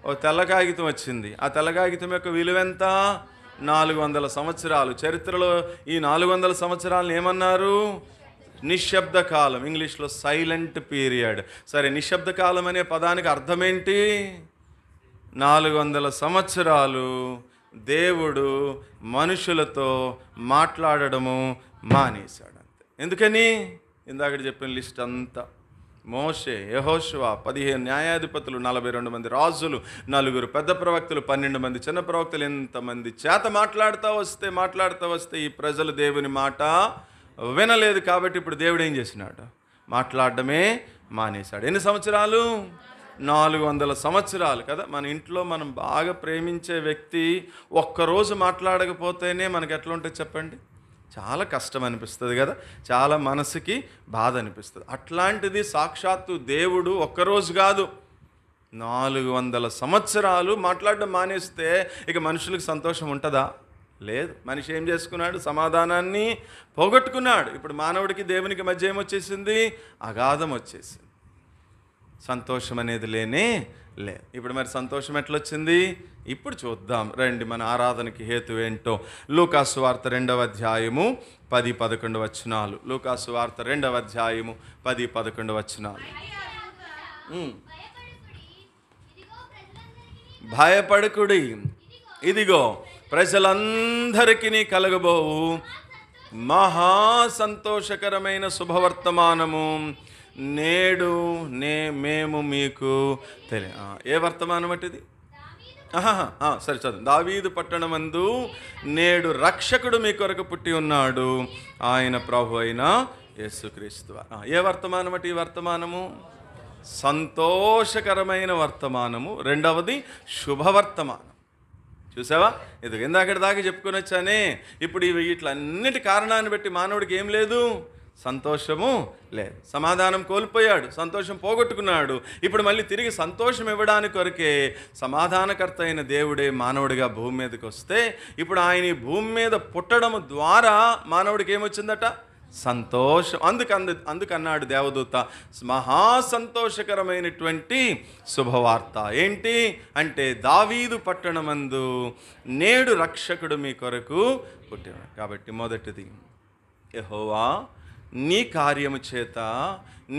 ఒక తెల్ల కాగితం వచ్చింది. ఆ తెల్ల కాగితం యొక్క విలువ ఎంత? 400 సంవత్సరాలు. చరిత్రలో ఈ 400 సంవత్సరాలను ఏమన్నారు? నిశ్శబ్ద కాలం, ఇంగ్లీష్లో సైలెంట్ పీరియడ్. సరే, నిశ్శబ్ద కాలం అనే పదానికి అర్థం ఏంటి? 400 సంవత్సరాలు దేవుడు మనుషులతో మాట్లాడడము మానేశాడు. అంతే. ఎందుకని? ఇందాక చెప్పిన లిస్ట్ అంతా మోషే, యెహోషువ, 15 న్యాయాధిపతులు, 42 మంది రాజులు, 4 పెద్ద ప్రవక్తలు, 12 మంది చిన్న ప్రవక్తలు. ఎంతమంది చేత మాట్లాడుతూ వస్తే ఈ ప్రజలు దేవుని మాట వినలేదు. కాబట్టి ఇప్పుడు దేవుడు ఏం చేసినాడు? మాట్లాడడమే మానేశాడు. ఎన్ని సంవత్సరాలు? 400 సంవత్సరాలు కదా. మన ఇంట్లో మనం బాగా ప్రేమించే వ్యక్తి ఒక్కరోజు మాట్లాడకపోతేనే మనకి ఎట్లా ఉంటుంది చెప్పండి? చాలా కష్టం అనిపిస్తుంది కదా, చాలా మనసుకి బాధ అనిపిస్తుంది. అట్లాంటిది సాక్షాత్తు దేవుడు ఒక్కరోజు కాదు 400 సంవత్సరాలు మాట్లాడడం మానేస్తే ఇక మనుషులకు సంతోషం ఉంటుందా? లేదు. మనిషి ఏం చేసుకున్నాడు? సమాధానాన్ని పోగొట్టుకున్నాడు. ఇప్పుడు మానవుడికి దేవునికి మధ్య ఏమొచ్చేసింది? అగాధం వచ్చేసింది. సంతోషం అనేది లేనే లేదు. ఇప్పుడు మరి సంతోషం ఎట్లొచ్చింది? ఇప్పుడు చూద్దాం రండి, మన ఆరాధనకి హేతు ఏంటో. లూకాసు వార్త 2వ అధ్యాయము 10-11 వచనాలు. లూకాసు వార్త 2వ అధ్యాయము 10-11 వచనాలు. భయపడకుడి, ఇదిగో ప్రజలందరికీ కలగబోవు మహా సంతోషకరమైన శుభవర్తమానము నేడు మేము మీకు ఏ వర్తమానం అటిది? సరే చదువు. దావీదు పట్టణమందు నేడు రక్షకుడు మీ కొరకు పుట్టి ఉన్నాడు, ఆయన ప్రభు అయిన యేసుక్రీస్తు. ఏ వర్తమానం అటు? ఈ వర్తమానము సంతోషకరమైన వర్తమానము. రెండవది శుభవర్తమానం. చూసావా? ఇది ఇందాకటి దాకా చెప్పుకొని వచ్చానే. ఇప్పుడు వీటిలన్నిటి కారణాన్ని బట్టి మానవుడికి ఏం లేదు? సంతోషము లేదు. సమాధానం కోల్పోయాడు, సంతోషం పోగొట్టుకున్నాడు. ఇప్పుడు మళ్ళీ తిరిగి సంతోషం ఇవ్వడానికి కొరకే సమాధానకర్త అయిన దేవుడే మానవుడిగా భూమి మీదకి వస్తే, ఇప్పుడు ఆయన ఈ భూమి మీద పుట్టడం ద్వారా మానవుడికి ఏమొచ్చిందట? సంతోషం. అందుకన్నాడు దేవదూత, మహా సంతోషకరమైనటువంటి శుభవార్త ఏంటి అంటే, దావీదు పట్టణమందు నేడు రక్షకుడు మీ కొరకు పుట్టినాడు. కాబట్టి మొదటిది, యెహోవా నీ కార్యము చేత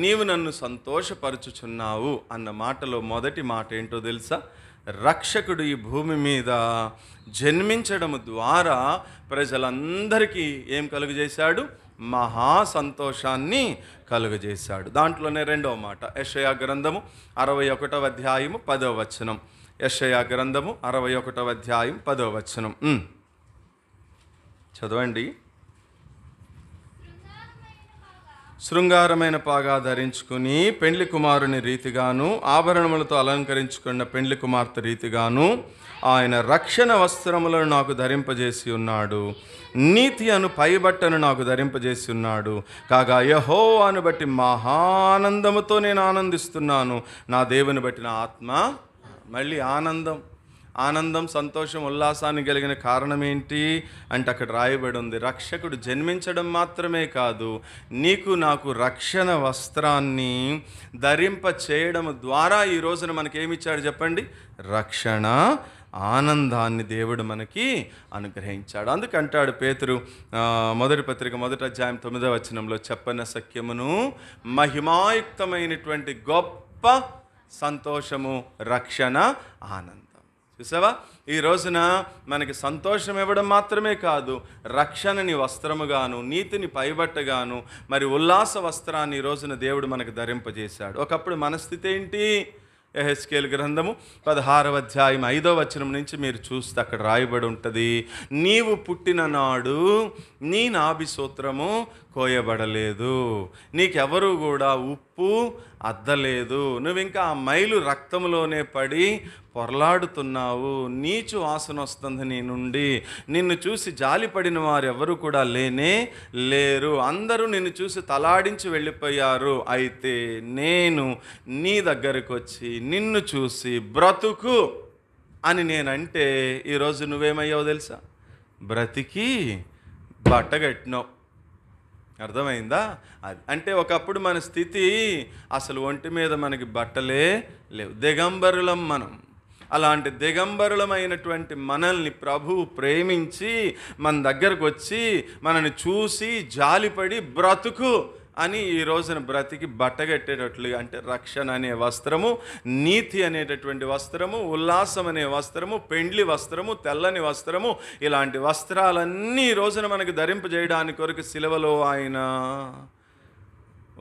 నీవు నన్ను సంతోషపరచుచున్నావు అన్న మాటలో మొదటి మాట ఏంటో తెలుసా? రక్షకుడు ఈ భూమి మీద జన్మించడం ద్వారా ప్రజలందరికీ ఏం కలుగజేశాడు? మహా సంతోషాన్ని కలుగజేశాడు. దాంట్లోనే రెండవ మాట, యెషయా గ్రంథము 61వ అధ్యాయము 10వ వచనం. యెషయా గ్రంథము 61వ అధ్యాయం 10వ వచనం చదవండి. శృంగారమైన పాగా ధరించుకుని పెండ్లి కుమారుని రీతిగాను, ఆభరణములతో అలంకరించుకున్న పెండ్లి కుమార్తె రీతిగాను ఆయన రక్షణ వస్త్రములను నాకు ధరింపజేసి ఉన్నాడు, నీతి అను పైబట్టను నాకు ధరింపజేసి ఉన్నాడు. కాగా యెహోవాను బట్టి మహానందముతో నేను ఆనందిస్తున్నాను, నా దేవుని బట్టి నా ఆత్మ. మళ్ళీ ఆనందం, సంతోషం, ఉల్లాసాన్ని కలిగిన కారణం ఏంటి అంటే అక్కడ రాయబడి ఉంది, రక్షకుడు జన్మించడం మాత్రమే కాదు, నీకు నాకు రక్షణ వస్త్రాన్ని ధరింప చేయడం ద్వారా ఈ రోజున మనకేమిచ్చాడు చెప్పండి? రక్షణ ఆనందాన్ని దేవుడు మనకి అనుగ్రహించాడు. అందుకంటాడు పేతురు మొదటి పత్రిక 1వ అధ్యాయం 9వ వచనంలో, చెప్పన సఖ్యమును మహిమాయుక్తమైనటువంటి గొప్ప సంతోషము రక్షణ ఆనందం. చూసావా? ఈ రోజున మనకి సంతోషం ఇవ్వడం మాత్రమే కాదు, రక్షణని వస్త్రముగాను, నీతిని పైబట్టగాను, మరి ఉల్లాస వస్త్రాన్ని ఈ రోజున దేవుడు మనకు ధరింపజేశాడు. ఒకప్పుడు మన స్థితి ఏంటి? యెహెజ్కేలు గ్రంథము 16వ అధ్యాయం 5వ వచనం నుంచి మీరు చూస్తే అక్కడ రాయబడి ఉంటుంది, నీవు పుట్టిన నాడు నీ నాభి సూత్రము కోయబడలేదు, నీకెవరు కూడా ఉప్పు అద్దలేదు, నువ్వు ఇంకా ఆ మైలు రక్తంలోనే పడి పొరలాడుతున్నావు, నీచు వాసన వస్తుంది నీ నుండి, నిన్ను చూసి జాలిపడిన వారు ఎవరు కూడా లేనే లేరు, అందరూ నిన్ను చూసి తలాడించి వెళ్ళిపోయారు. అయితే నేను నీ దగ్గరకు వచ్చి నిన్ను చూసి బ్రతుకు అని నేనంటే ఈరోజు నువ్వేమయ్యావు తెలుసా? బ్రతికి బట్టగట్టినావు. అర్థమైందా? అది అంటే ఒకప్పుడు మన స్థితి అసలు ఒంటి మీద మనకి బట్టలే లేవు, దిగంబరులం మనం. అలాంటి దిగంబరులమైనటువంటి మనల్ని ప్రభువు ప్రేమించి మన దగ్గరకు వచ్చి మనల్ని చూసి జాలిపడి బ్రతుకు అని ఈ రోజున బ్రతికి బట్టగట్టేటట్లుగా, అంటే రక్షణ అనే వస్త్రము, నీతి అనేటటువంటి వస్త్రము, ఉల్లాసం అనే వస్త్రము, పెండ్లి వస్త్రము, తెల్లని వస్త్రము, ఇలాంటి వస్త్రాలన్నీ ఈ రోజున మనకు ధరింపజేయడానికి కొరకు సిలువలో ఆయన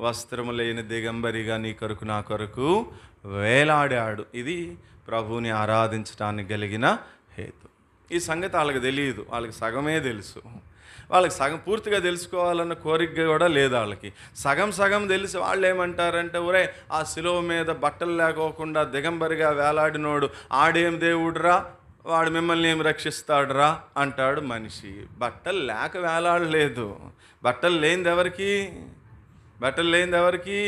వస్త్రము లేని దిగంబరిగా నీ కొరకు నా కొరకు వేలాడాడు. ఇది ప్రభువుని ఆరాధించడానికి కలిగిన హేతు. ఈ సంగతి వాళ్ళకి తెలియదు, వాళ్ళకి సగమే తెలుసు. వాళ్ళకి సగం పూర్తిగా తెలుసుకోవాలన్న కోరిక కూడా లేదు వాళ్ళకి. సగం సగం తెలిసి వాళ్ళు ఏమంటారంటే, ఒరే ఆ శిలువ మీద బట్టలు లేకోకుండా దిగంబరిగా వేలాడినోడు ఆడేం దేవుడురా, వాడు మిమ్మల్ని ఏం రక్షిస్తాడురా అంటాడు మనిషి. బట్టలు లేక వేలాడలేదు. బట్టలు లేనిది ఎవరికి?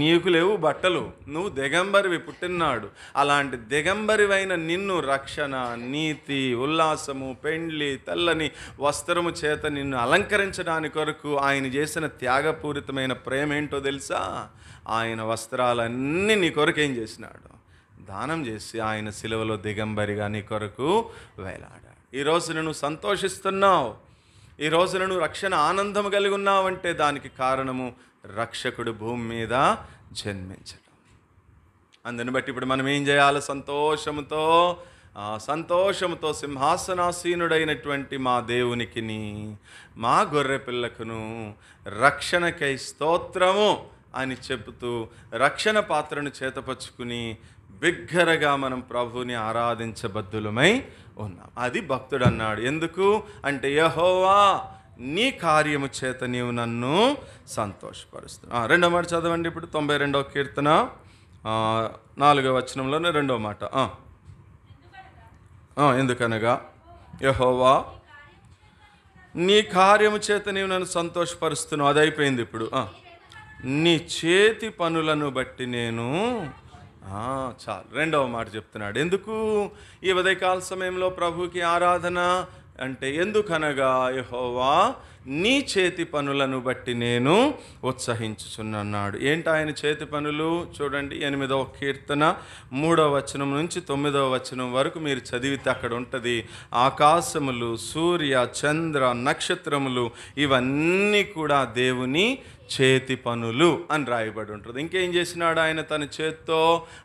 నీకు లేవు బట్టలు, నువ్వు దిగంబరివి పుట్టినాడు. అలాంటి దిగంబరివైన నిన్ను రక్షణ, నీతి, ఉల్లాసము, పెండ్లి, తెల్లని వస్త్రము చేత నిన్ను అలంకరించడానికి కొరకు ఆయన చేసిన త్యాగపూరితమైన ప్రేమ ఏంటో తెలుసా? ఆయన వస్త్రాలన్నీ నీ కొరకు ఏం చేసినాడు? దానం చేసి ఆయన సిలువలో దిగంబరిగా నీ కొరకు వేలాడాడు. ఈరోజు నువ్వు సంతోషిస్తున్నావు, ఈరోజు నువ్వు రక్షణ ఆనందం కలిగి ఉన్నావంటే దానికి కారణము రక్షకుడు భూమి మీద జన్మించడం. అందుని బట్టి ఇప్పుడు మనం ఏం చేయాలి? సంతోషముతో సింహాసనాసీనుడైనటువంటి మా దేవునికిని, మా గొర్రె పిల్లకును రక్షణకై స్తోత్రము అని చెబుతూ రక్షణ పాత్రను చేతపచ్చుకుని బిగ్గరగా మనం ప్రభువుని ఆరాధించబద్దులమై ఉన్నాం. అది భక్తుడు అన్నాడు. ఎందుకు అంటే, యెహోవా నీ కార్యము చేత నీవు నన్ను సంతోషపరుస్తున్నావు. రెండో మాట చదవండి ఇప్పుడు. 92వ కీర్తన 4వ వచనంలోనే రెండో మాట. ఎందుకనగా యెహోవా నీ కార్యము చేత నీవు నన్ను సంతోషపరుస్తున్నావు. అది అయిపోయింది. ఇప్పుడు నీ చేతి పనులను బట్టి నేను చాలు. రెండవ మాట చెప్తున్నాడు. ఎందుకు ఈ ఉదయకాల సమయంలో ప్రభుకి ఆరాధన అంటే, ఎందుకనగా యెహోవా నీ చేతి పనులను బట్టి నేను ఉత్సహించుచున్నాడు. ఏంటి ఆయన చేతి పనులు? చూడండి, 8వ కీర్తన 3వ వచనం నుంచి 9వ వచనం వరకు మీరు చదివితే అక్కడ ఉంటుంది. ఆకాశములు, సూర్య, చంద్ర, నక్షత్రములు ఇవన్నీ కూడా దేవుని చేతి పనులు అని రాయబడి ఉంటుంది. ఇంకేం చేసినాడు ఆయన తన చేత్తో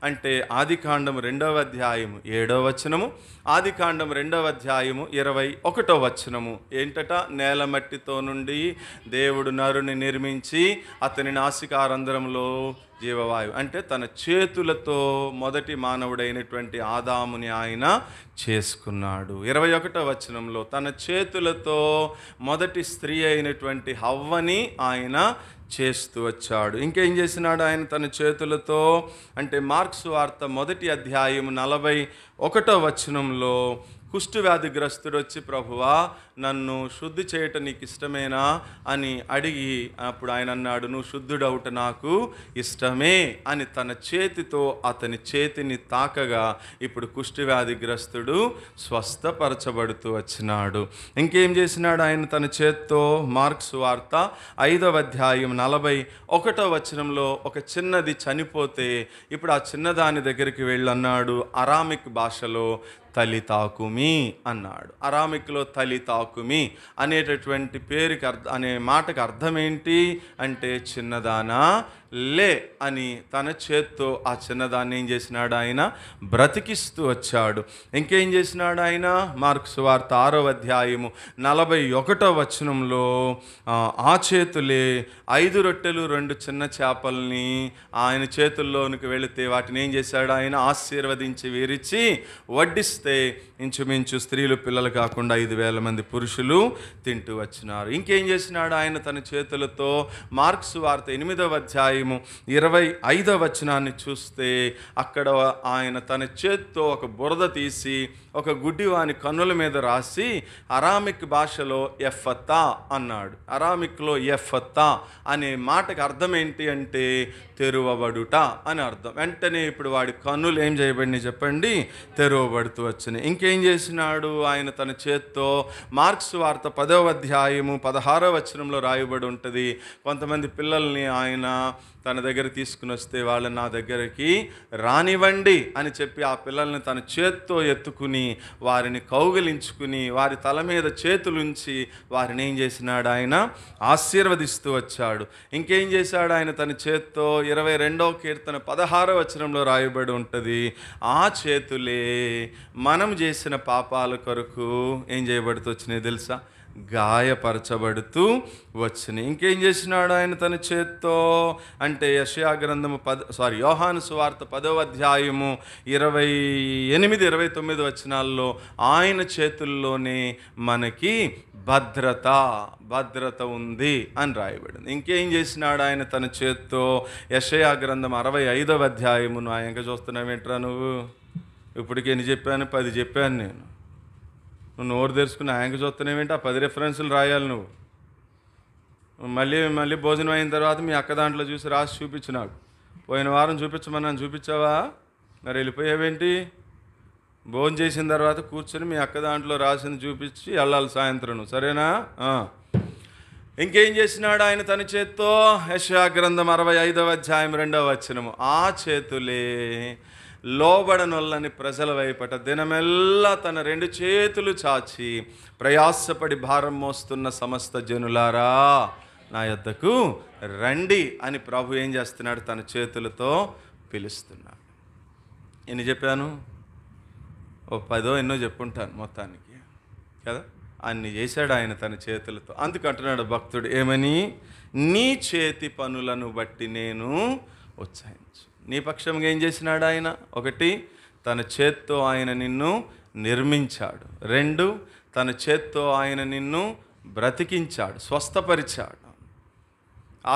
అంటే, ఆదికాండం 2వ అధ్యాయము 7వ వచనము, ఆదికాండం 2వ అధ్యాయము 21వ వచనము ఏంటట? నేల మట్టితో నుండి దేవుడు నరుని నిర్మించి అతని నాసికారంధ్రములో జీవవాయువు అంటే తన చేతులతో మొదటి మానవుడైనటువంటి ఆదాముని ఆయన చేసుకున్నాడు. 21వ వచనంలో తన చేతులతో మొదటి స్త్రీ అయినటువంటి హవ్వని ఆయన చేస్తూ వచ్చాడు. ఇంకేం చేసినాడు ఆయన తన చేతులతో అంటే, మార్క్సు వార్త 1వ అధ్యాయం 41వ వచనంలో కుష్టు వ్యాధిగ్రస్తుడు వచ్చి, ప్రభువా నన్ను శుద్ధి చేయటం నీకు ఇష్టమేనా అని అడిగి, అప్పుడు ఆయన అన్నాడు, నువ్వు శుద్ధుడవుట నాకు ఇష్టమే అని తన చేతితో అతని చేతిని తాకగా ఇప్పుడు కుష్టు వ్యాధిగ్రస్తుడు స్వస్థపరచబడుతూ వచ్చినాడు. ఇంకేం చేసినాడు ఆయన తన చేత్తో? మార్క్స్ వార్త 5వ అధ్యాయం 41వ వచనంలో ఒక చిన్నది చనిపోతే ఇప్పుడు ఆ చిన్నదాని దగ్గరికి వెళ్ళన్నాడు. అరామిక్ భాషలో తలితాకుమి అన్నాడు. అరామిక్లో తలితాకుమి అనేటటువంటి పేరుకి అనే మాటకు అర్థం ఏంటి అంటే, చిన్నదానా లే అని తన చేత్తో ఆ చిన్నదాన్ని ఏం చేసినాడు? ఆయన బ్రతికిస్తూ వచ్చాడు. ఇంకేం చేసినాడు ఆయన? మార్క్స్ వార్త 6వ అధ్యాయము 41వ వచనంలో ఆ చేతులే 5 రొట్టెలు 2 చిన్న చేపల్ని ఆయన చేతుల్లోనికి వెళితే వాటిని ఏం చేశాడు? ఆయన ఆశీర్వదించి వీరిచి వడ్డిస్తే ఇంచుమించు స్త్రీలు పిల్లలు కాకుండా 5,000 మంది పురుషులు తింటూ వచ్చినారు. ఇంకేం చేసినాడు ఆయన తన చేతులతో? మార్క్స్ వార్త 8వ అధ్యాయం 25వ వచనాన్ని చూస్తే అక్కడ ఆయన తన చేత్తో ఒక బురద తీసి ఒక గుడ్డివాని కన్నుల మీద రాసి అరామిక్ భాషలో ఎఫ్ఫతా అన్నాడు. అరామిక్లో ఎఫ్ఫతా అనే మాటకు అర్థం ఏంటి అంటే తెరువబడుట అని అర్థం. వెంటనే ఇప్పుడు వాడి కన్నులు ఏం చేయబడినాయి చెప్పండి? తెరవబడుతూ వచ్చినాయి. ఇంకేం చేసినాడు ఆయన తన చేత్తో? మార్క్స్ వార్త 10వ అధ్యాయము 16వ వచనంలో రాయబడి ఉంటుంది. కొంతమంది పిల్లల్ని ఆయన తన దగ్గర తీసుకుని వస్తే వాళ్ళని నా దగ్గరికి రానివ్వండి అని చెప్పి ఆ పిల్లల్ని తన చేత్తో ఎత్తుకుని వారిని కౌగిలించుకుని వారి తల మీద చేతులుంచి వారిని ఏం చేసినాడు? ఆయన ఆశీర్వదిస్తూ వచ్చాడు. ఇంకేం చేశాడు ఆయన తన చేత్తో? 22వ కీర్తన 16వ వచనంలో రాయబడి ఉంటుంది. ఆ చేతులే మనం చేసిన పాపాల కొరకు ఏం చేయబడుతూ వచ్చినాయి తెలుసా? గాయపరచబడుతూ వచ్చినాయి. ఇంకేం చేసినాడు ఆయన తన చేత్తో అంటే యెషయా గ్రంథము యోహాను సువార్త 10వ అధ్యాయము 28, 29 వచనాల్లో ఆయన చేతుల్లోనే మనకి భద్రత ఉంది అని రాయబడింది. ఇంకేం చేసినాడు ఆయన తన చేత్తో? యెషయా గ్రంథం 65వ అధ్యాయము. నా ఇంకా చూస్తున్నావేంట్రా నువ్వు? ఇప్పటికి ఎన్ని చెప్పాను? 10 చెప్పాను నేను. నువ్వు నోరు తెరుచుకుని యాంక చూస్తున్నావేంటి? ఆ 10 రెఫరెన్సులు రాయాలి నువ్వు. మళ్ళీ భోజనం అయిన తర్వాత మీ అక్క దాంట్లో చూసి రాసి చూపించు నాకు. పోయిన వారం చూపించమన్నాను, చూపించావా? మరి వెళ్ళిపోయావేంటి? భోజనం చేసిన తర్వాత కూర్చొని మీ అక్క దాంట్లో రాసింది చూపించి వెళ్ళాలి సాయంత్రం, సరేనా? ఇంకేం చేసినాడు ఆయన తన చేత్తో? యెషయా గ్రంథం 65వ అధ్యాయం 2వ వచనము. ఆ చేతులే లోబడనొల్లని ప్రజల వైపట దినమెల్లా తన 2 చేతులు చాచి ప్రయాసపడి భారం మోస్తున్న సమస్త జనులారా నా యొద్దకు రండి అని ప్రభు ఏం చేస్తున్నాడు? తన చేతులతో పిలుస్తున్నాడు. ఎన్ని చెప్పాను? ఓ 10 ఎన్నో చెప్పుంటాను మొత్తానికి కదా. అన్ని చేశాడు ఆయన తన చేతులతో. అందుకంటున్నాడు భక్తుడు ఏమని? నీ చేతి పనులను బట్టి నేను ఉత్సాహించు. నీ పక్షంగా ఏం చేసినాడు ఆయన? 1, తన చేత్తో ఆయన నిన్ను నిర్మించాడు. 2, తన చేత్తో ఆయన నిన్ను బ్రతికించాడు, స్వస్థపరిచాడు.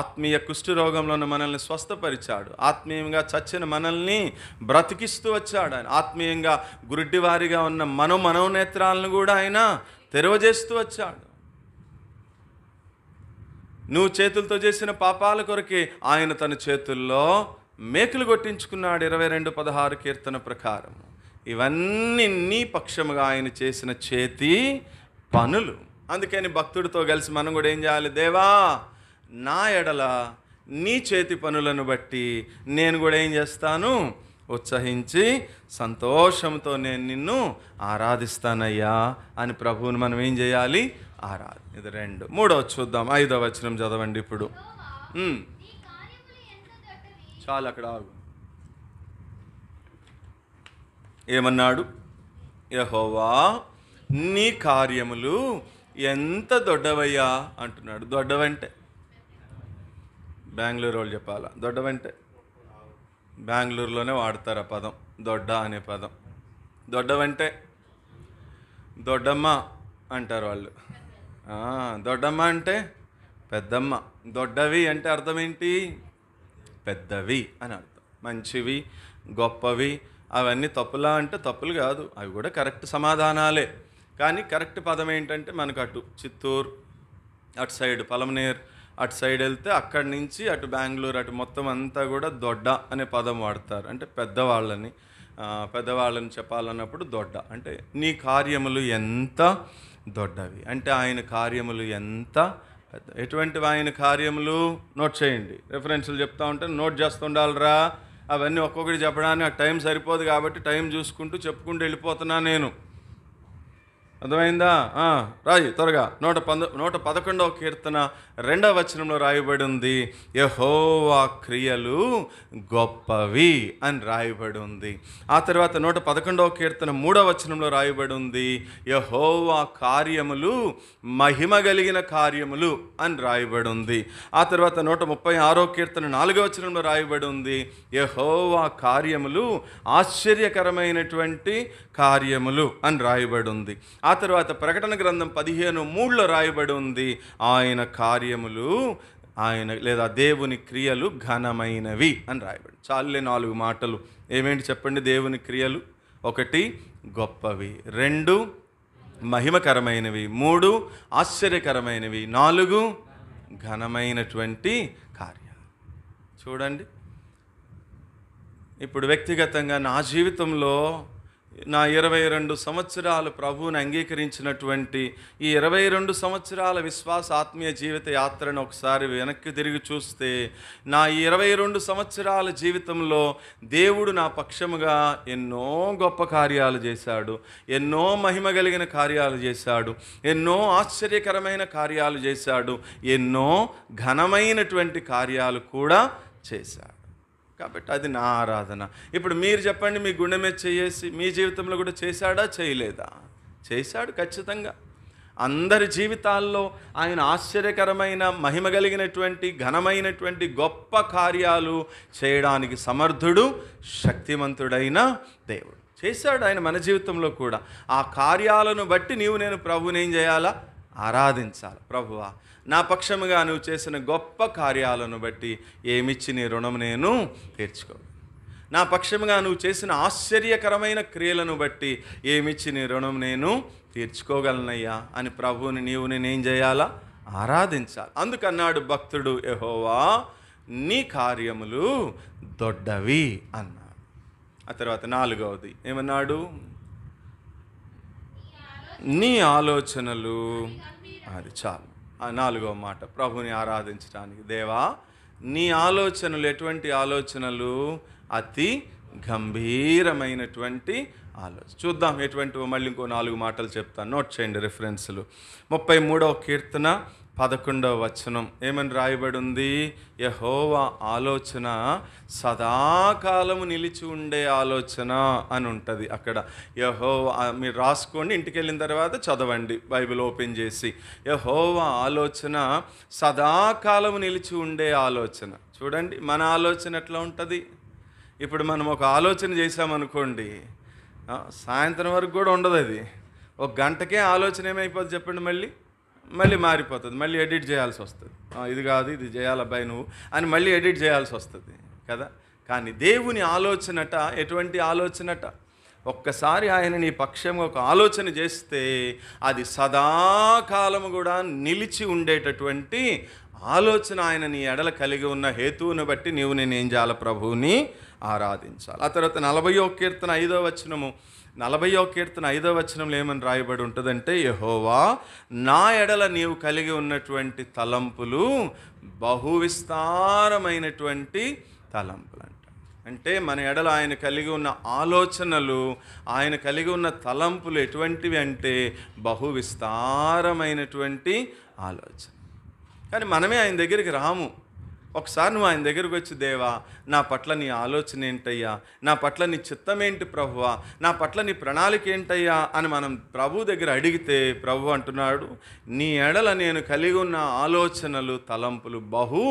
ఆత్మీయ కుష్ఠరోగంలో మనల్ని స్వస్థపరిచాడు. ఆత్మీయంగా చచ్చిన మనల్ని బ్రతికిస్తూ వచ్చాడు ఆయన. ఆత్మీయంగా గురుడ్డివారిగా ఉన్న మనోనేత్రాలను కూడా ఆయన తెరవజేస్తూ వచ్చాడు. నువ్వు చేతులతో చేసిన పాపాల కొరకే ఆయన తన చేతుల్లో మేకులు కొట్టించుకున్నాడు. 22:16 కీర్తన ప్రకారం ఇవన్నీ నీ పక్షముగా ఆయన చేసిన చేతి పనులు. అందుకని భక్తుడితో కలిసి మనం కూడా ఏం చేయాలి? దేవా, నా ఎడల నీ చేతి పనులను బట్టి నేను కూడా ఏం చేస్తాను? ఉత్సహించి సంతోషంతో నేను నిన్ను ఆరాధిస్తానయ్యా అని ప్రభువుని మనం ఏం చేయాలి? ఇది 2. 3వ చూద్దాం. 5వ వచనం చదవండి ఇప్పుడు. చాలు, అక్కడ ఆగు. ఏమన్నాడు? యెహోవా, నీ కార్యములు ఎంత దొడ్డవయ్యా అంటున్నాడు. దొడ్డవంటే బెంగళూరు వాళ్ళు చెప్పాలా? దొడ్డవంటే బెంగళూరులోనే వాడతారు ఆ పదం, దొడ్డ అనే పదం. దొడ్డవంటే దొడ్డమ్మ అంటారు వాళ్ళు. దొడ్డమ్మ అంటే పెద్దమ్మ. దొడ్డవి అంటే అర్థం ఏంటి? పెద్దవి అని అర్థం. మంచివి, గొప్పవి అవన్నీ తప్పులా అంటే తప్పులు కాదు, అవి కూడా కరెక్ట్ సమాధానాలే. కానీ కరెక్ట్ పదం ఏంటంటే మనకు అటు చిత్తూరు, అటు సైడ్ పలమనేర్, అటు సైడ్ వెళ్తే అక్కడి నుంచి అటు బెంగళూరు, అటు మొత్తం అంతా కూడా దొడ్డ అనే పదం వాడతారు. అంటే పెద్దవాళ్ళని చెప్పాలన్నప్పుడు దొడ్డ అంటే నీ కార్యములు ఎంత దొడ్డవి అంటే ఆయన కార్యములు ఎంత పెద్ద. ఎటువంటివి ఆయన కార్యములు? నోట్ చేయండి. రెఫరెన్సులు చెప్తా ఉంటే నోట్ చేస్తుండాలిరా. అవన్నీ ఒక్కొక్కటి చెప్పడానికి ఆ టైం సరిపోదు కాబట్టి టైం చూసుకుంటూ చెప్పుకుంటూ వెళ్ళిపోతున్నా నేను. అర్థమైందా? రాయి త్వరగా. 111వ కీర్తన 2వ వచనంలో రాయబడి ఉంది, యెహోవా క్రియలు గొప్పవి అని రాయబడి ఉంది. ఆ తర్వాత 111వ కీర్తన 3వ వచనంలో రాయబడి ఉంది, యెహోవా కార్యములు మహిమ కలిగిన కార్యములు అని రాయబడి ఉంది. ఆ తర్వాత 136వ కీర్తన 4వ వచనంలో రాయబడి ఉంది, యెహోవా కార్యములు ఆశ్చర్యకరమైనటువంటి కార్యములు అని రాయబడి ఉంది. ఆ తర్వాత ప్రకటన గ్రంథం 15:3లో రాయబడి ఉంది, ఆయన కార్యములు లేదా దేవుని క్రియలు ఘనమైనవి అని రాయబడి. చాలులే 4 మాటలు. ఏమేంటి చెప్పండి? దేవుని క్రియలు 1 గొప్పవి, 2 మహిమకరమైనవి, 3 ఆశ్చర్యకరమైనవి, 4 ఘనమైనటువంటి కార్యాలు. చూడండి, ఇప్పుడు వ్యక్తిగతంగా నా జీవితంలో నా 22 సంవత్సరాలు ప్రభువుని అంగీకరించినటువంటి ఈ 22 సంవత్సరాల విశ్వాస ఆత్మీయ జీవిత యాత్రను ఒకసారి వెనక్కి తిరిగి చూస్తే, నా 22 సంవత్సరాల జీవితంలో దేవుడు నా పక్షముగా ఎన్నో గొప్ప కార్యాలు చేశాడు, ఎన్నో మహిమ కలిగిన కార్యాలు చేశాడు, ఎన్నో ఆశ్చర్యకరమైన కార్యాలు చేశాడు, ఎన్నో ఘనమైనటువంటి కార్యాలు కూడా చేశాడు. కాబట్టి అది నా ఆరాధన. ఇప్పుడు మీరు చెప్పండి, మీ గుండె మీద చేసి మీ జీవితంలో కూడా చేశాడా చేయలేదా? చేశాడు ఖచ్చితంగా. అందరి జీవితాల్లో ఆయన ఆశ్చర్యకరమైన మహిమ కలిగినటువంటి ఘనమైనటువంటి గొప్ప కార్యాలు చేయడానికి సమర్థుడు, శక్తిమంతుడైన దేవుడు. చేశాడు ఆయన మన జీవితంలో కూడా. ఆ కార్యాలను బట్టి నేను ప్రభువుని ఏం చేయాలా? ఆరాధించాలి. ప్రభువా, నా పక్షముగా నువ్వు చేసిన గొప్ప కార్యాలను బట్టి ఏమిచ్చి నీ రుణం నేను తీర్చుకోను. నా పక్షముగా నువ్వు చేసిన ఆశ్చర్యకరమైన క్రియలను బట్టి ఏమిచ్చి నీ రుణం నేను తీర్చుకోగలనయ్యా అని ప్రభువుని నేనేం చేయాలా? ఆరాధించాలి. అందుకన్నాడు భక్తుడు, యెహోవా నీ కార్యములు దొడ్డవి అన్నాడు. ఆ తర్వాత 4వది ఏమన్నాడు? నీ ఆలోచనలు. అది చాలు. ఆ 4వ మాట ప్రభుని ఆరాధించడానికి. దేవా, నీ ఆలోచనలు ఎటువంటి ఆలోచనలు? అతి గంభీరమైనటువంటి ఆలోచన. చూద్దాం ఎటువంటివో. మళ్ళీ ఇంకో 4 మాటలు చెప్తాను, నోట్ చేయండి రిఫరెన్సులు. 33వ కీర్తన 11వ వచనం ఏమని రాయబడి ఉంది? యెహోవా ఆలోచన సదాకాలము నిలిచి ఉండే ఆలోచన అని ఉంటుంది అక్కడ. యెహోవా, మీరు రాసుకోండి, ఇంటికి వెళ్ళిన తర్వాత చదవండి బైబిల్ ఓపెన్ చేసి. యెహోవా ఆలోచన సదాకాలము నిలిచి ఉండే ఆలోచన. చూడండి మన ఆలోచన ఎట్లా ఉంటుంది. ఇప్పుడు మనం ఒక ఆలోచన చేసామనుకోండి, సాయంత్రం వరకు కూడా ఉండదు. అది ఒక గంటకే ఆలోచన ఏమైపోతుంది చెప్పండి, మళ్ళీ మారిపోతుంది. మళ్ళీ ఎడిట్ చేయాల్సి వస్తుంది. ఇది కాదు, ఇది చేయాలి అబ్బాయి నువ్వు అని మళ్ళీ ఎడిట్ చేయాల్సి వస్తుంది కదా. కానీ దేవుని ఆలోచనట ఎటువంటి ఆలోచనట? ఒక్కసారి ఆయన నీ పక్షంగా ఒక ఆలోచన చేస్తే అది సదాకాలము కూడా నిలిచి ఉండేటటువంటి ఆలోచన. ఆయన నీ ఎడల కలిగి ఉన్న హేతువును బట్టి నేనేం చేయాలి? ప్రభువుని ఆరాధించాలి. ఆ తర్వాత 40వ కీర్తన 5వ వచనము. 40వ కీర్తన 5వ వచనంలో ఏమని రాయబడి ఉంటుందంటే, యెహోవా నా ఎడల నీవు కలిగి ఉన్నటువంటి తలంపులు బహు విస్తారమైనటువంటి తలంపులు అంట. అంటే మన ఎడల ఆయన కలిగి ఉన్న ఆలోచనలు, ఆయన కలిగి ఉన్న తలంపులు ఎటువంటివి అంటే బహు విస్తారమైనటువంటి ఆలోచన. కానీ మనమే ఆయన దగ్గరికి రాము. ఒకసారి నువ్వు ఆయన దగ్గరికి వచ్చి, దేవా నా పట్ల నీ ఆలోచన ఏంటయ్యా, నా పట్ల నీ చిత్తం ఏంటి ప్రభువా, నా పట్ల నీ ప్రణాళిక ఏంటయ్యా అని మనం ప్రభు దగ్గర అడిగితే ప్రభు అంటున్నాడు, నీ ఎడల నేను కలిగి ఉన్న ఆలోచనలు తలంపులు బహు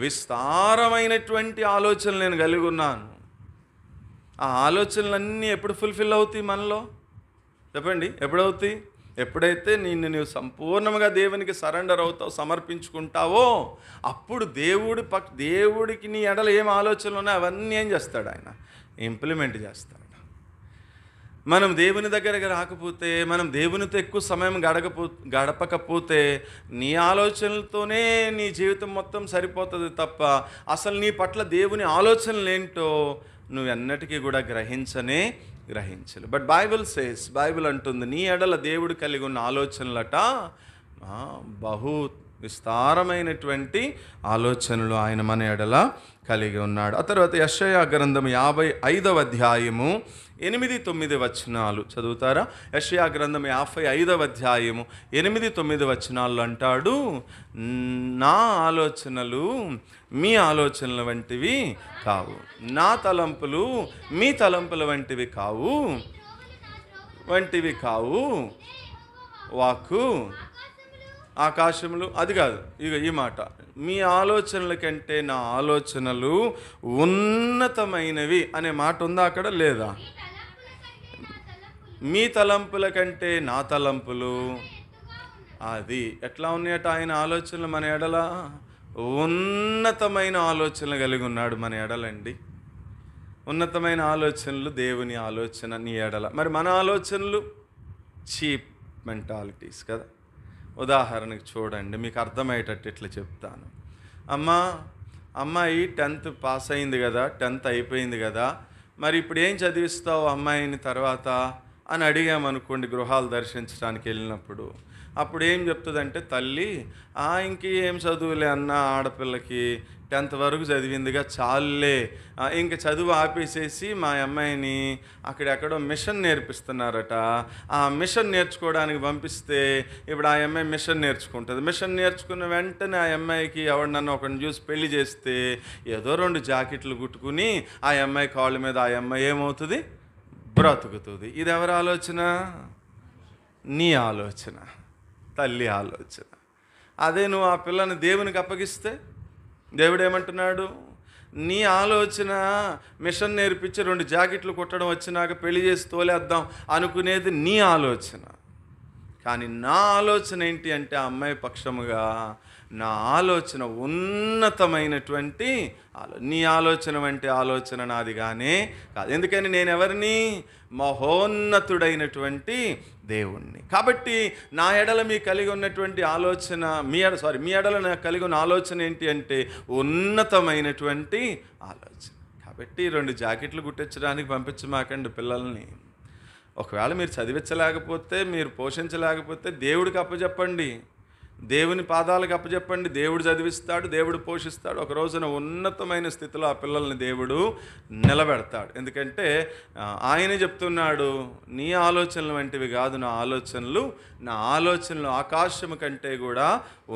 విస్తారమైనటువంటి ఆలోచనలు నేను కలిగి ఉన్నాను. ఆ ఆలోచనలన్నీ ఎప్పుడు ఫుల్ఫిల్ అవుతాయి మనలో చెప్పండి? ఎప్పుడవుతాయి? ఎప్పుడైతే నీవు సంపూర్ణంగా దేవునికి సరెండర్ అవుతావు, సమర్పించుకుంటావో అప్పుడు దేవుడికి నీ ఎడల ఏం ఆలోచనలు ఉన్నాయో అవన్నీ ఏం చేస్తాడు? ఆయన ఇంప్లిమెంట్ చేస్తాడు. మనం దేవుని దగ్గరకు రాకపోతే, మనం దేవునితో ఎక్కువ సమయం గడపకపోతే నీ ఆలోచనలతోనే నీ జీవితం మొత్తం సరిపోతుంది తప్ప అసలు నీ పట్ల దేవుని ఆలోచనలు ఏంటో నువ్వెన్నటికీ కూడా గ్రహించలు. బట్ బైబిల్ అంటుంది, నీ ఎడల దేవుడు కలిగి ఉన్న ఆలోచనలట బహు విస్తారమైనటువంటి ఆలోచనలు ఆయన మన ఎడల కలిగి ఉన్నాడు. ఆ తర్వాత యెషయా గ్రంథం 55వ అధ్యాయము 8-9 వచనాలు చదువుతారా? యెషయా గ్రంథం 55వ అధ్యాయము 8-9 వచనాలు అంటాడు, నా ఆలోచనలు మీ ఆలోచనల వంటివి కావు, నా తలంపులు మీ తలంపుల వంటివి కావు. వాక్కు ఆకాశములు, అది కాదు, ఇక ఈ మాట, మీ ఆలోచనల కంటే నా ఆలోచనలు ఉన్నతమైనవి అనే మాట ఉందా అక్కడ? లేదా? మీ తలంపుల కంటే నా తలంపులు, అది ఎట్లా ఉన్నాయట? ఆయన ఆలోచనలు మన ఎడల ఉన్నతమైన ఆలోచనలు కలిగి ఉన్నాడు మన ఎడలండి. ఉన్నతమైన ఆలోచనలు దేవుని ఆలోచన నీ ఎడల. మరి మన ఆలోచనలు చీప్ మెంటాలిటీస్ కదా. ఉదాహరణకు చూడండి, మీకు అర్థమయ్యేటట్టు ఇట్లా చెప్తాను. అమ్మాయి 10th పాస్ అయింది కదా, 10th అయిపోయింది కదా, మరి ఇప్పుడు ఏం చదివిస్తావు అమ్మాయిని తర్వాత అని అడిగామనుకోండి గృహాలు దర్శించడానికి వెళ్ళినప్పుడు. అప్పుడు ఏం చెప్తుందంటే తల్లి, ఇంకేం చదువులే అన్న, ఆడపిల్లకి 10th వరకు చదివిందిగా చాలులే, ఇంక చదువు ఆపేసేసి మా అమ్మాయిని అక్కడెక్కడో మిషన్ నేర్పిస్తున్నారట, ఆ మిషన్ నేర్చుకోవడానికి పంపిస్తే ఇప్పుడు ఆ అమ్మాయి మిషన్ నేర్చుకుంటుంది. మిషన్ నేర్చుకున్న వెంటనే ఆ అమ్మాయికి ఎవరినన్నా ఒకరిని చూసి పెళ్లి చేస్తే ఏదో 2 జాకెట్లు కుట్టుకుని ఆ అమ్మాయి కాళ్ళ మీద ఆ అమ్మాయి ఏమవుతుంది? బ్రతుకుతుంది. ఇది ఎవరి ఆలోచన? నీ ఆలోచన. తల్లి ఆలోచన. అదే నువ్వు ఆ పిల్లని దేవునికి అప్పగిస్తే దేవుడు ఏమంటున్నాడు? నీ ఆలోచన మిషన్ నేర్పించి 2 జాకెట్లు కుట్టడం వచ్చినాక పెళ్లి చేసి తోలేద్దాం అనుకునేది నీ ఆలోచన. కానీ నా ఆలోచన ఏంటి అంటే ఆ అమ్మాయి పక్షముగా నా ఆలోచన ఉన్నతమైనటువంటి నీ ఆలోచన వంటి ఆలోచన నాది గానే కాదు. ఎందుకని నేను ఎవరిని? మహోన్నతుడైనటువంటి దేవుణ్ణి. కాబట్టి నా ఎడల మీ కలిగి ఉన్నటువంటి ఆలోచన మీ ఎడల నాకు కలిగి ఉన్న ఆలోచన ఏంటి అంటే ఉన్నతమైనటువంటి ఆలోచన. కాబట్టి 2 జాకెట్లు కుట్టించడానికి పంపించమాకండి పిల్లల్ని. ఒకవేళ మీరు చదివించలేకపోతే, మీరు పోషించలేకపోతే దేవుడికి అప్పచెప్పండి, దేవుని పాదాలకు అప్పచెప్పండి. దేవుడు చదివిస్తాడు, దేవుడు పోషిస్తాడు. ఒక రోజున ఉన్నతమైన స్థితిలో ఆ పిల్లల్ని దేవుడు నిలబెడతాడు. ఎందుకంటే ఆయనే చెప్తున్నాడు, నీ ఆలోచనలు వంటివి కాదు నా ఆలోచనలు ఆకాశము కంటే కూడా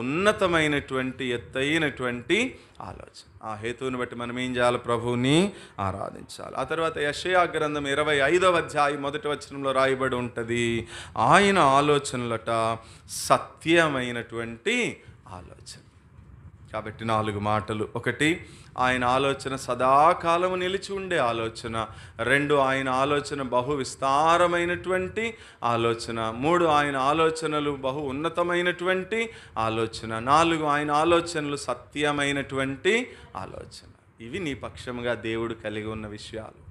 ఉన్నతమైనటువంటి ఎత్తైనటువంటి ఆలోచన. ఆ హేతువుని బట్టి మనం ఏం చేయాలి? ప్రభువుని ఆరాధించాలి. ఆ తర్వాత యెషయా గ్రంథం 25వ అధ్యాయం 1వ వచనంలో రాయబడి ఉంటుంది, ఆయన ఆలోచనలట సత్యమైనటువంటి ఆలోచన. కాబట్టి 4 మాటలు. 1, ఆయన ఆలోచన సదాకాలము నిలిచి ఉండే ఆలోచన. 2, ఆయన ఆలోచన బహు విస్తారమైనటువంటి ఆలోచన. 3, ఆయన ఆలోచనలు బహు ఉన్నతమైనటువంటి ఆలోచన. 4, ఆయన ఆలోచనలు సత్యమైనటువంటి ఆలోచన. ఇవి నీ పక్షముగా దేవుడు కలిగి ఉన్న విషయాలు.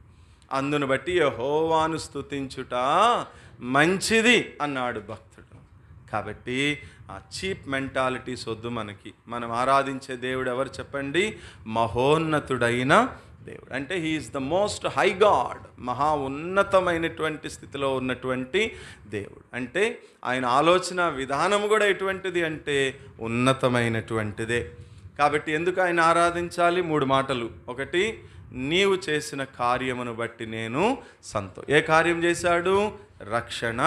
అందును బట్టి యెహోవాను స్తుతించుట మంచిది అన్నాడు భక్తుడు. కాబట్టి ఆ చీప్ మెంటాలిటీస్ వద్దు మనకి. మనం ఆరాధించే దేవుడు ఎవరు చెప్పండి? మహోన్నతుడైన దేవుడు. అంటే he is the most high God, మహా ఉన్నతమైనటువంటి స్థితిలో ఉన్నటువంటి దేవుడు. అంటే ఆయన ఆలోచన విధానం కూడా ఎటువంటిది అంటే ఉన్నతమైనటువంటిదే. కాబట్టి ఎందుకు ఆయన ఆరాధించాలి? 3 మాటలు. 1, నీవు చేసిన కార్యమును బట్టి నేను ఏ కార్యం చేశాడు? రక్షణ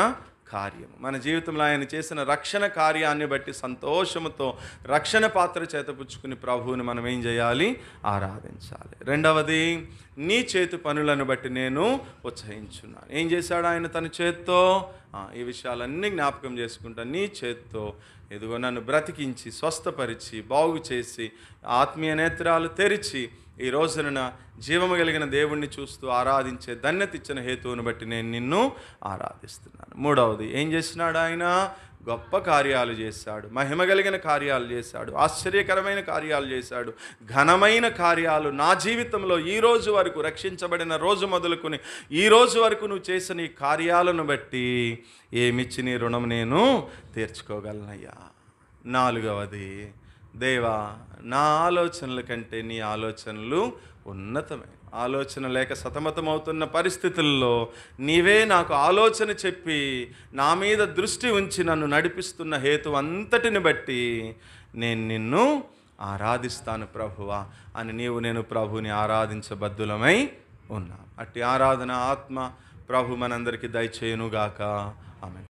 కార్యము. మన జీవితంలో ఆయన చేసిన రక్షణ కార్యాన్ని బట్టి సంతోషముతో రక్షణ పాత్ర చేతపుచ్చుకుని ప్రభువుని మనం ఏం చేయాలి? ఆరాధించాలి. 2వది, నీ చేతి పనులను బట్టి నేను ఉత్సహించున్నాను. ఏం చేశాడు ఆయన తన చేత్తో? ఈ విషయాలన్నీ జ్ఞాపకం చేసుకుంటాను. నీ చేత్తో ఎదుగో నన్ను బ్రతికించి, స్వస్థపరిచి, బాగు చేసి, ఆత్మీయ నేత్రాలు తెరిచి, ఈ రోజున జీవము కలిగిన దేవుణ్ణి చూస్తూ ఆరాధించే ధన్యత ఇచ్చిన హేతువును బట్టి నేను నిన్ను ఆరాధిస్తున్నాను. 3వది, ఏం చేసినాడు ఆయన? గొప్ప కార్యాలు చేశాడు, మహిమ కలిగిన కార్యాలు చేశాడు, ఆశ్చర్యకరమైన కార్యాలు చేశాడు, ఘనమైన కార్యాలు నా జీవితంలో ఈ రోజు వరకు, రక్షించబడిన రోజు మొదలుకొని ఈ రోజు వరకు నువ్వు చేసిన ఈ కార్యాలను బట్టి ఏమిచ్చి నీ రుణం నేను తీర్చుకోగలనయ్యా. 4వది, దేవా నా ఆలోచనల కంటే నీ ఆలోచనలు ఉన్నతమైన ఆలోచన లేక సతమతమవుతున్న పరిస్థితుల్లో నీవే నాకు ఆలోచన చెప్పి నా మీద దృష్టి ఉంచి నన్ను నడిపిస్తున్న హేతు అంతటిని బట్టి నేను నిన్ను ఆరాధిస్తాను ప్రభువా అని నేను ప్రభుని ఆరాధించబద్దులమై ఉన్నాను. అట్టి ఆరాధన ఆత్మ ప్రభు మనందరికీ దయచేయునుగాక. ఆమేన్.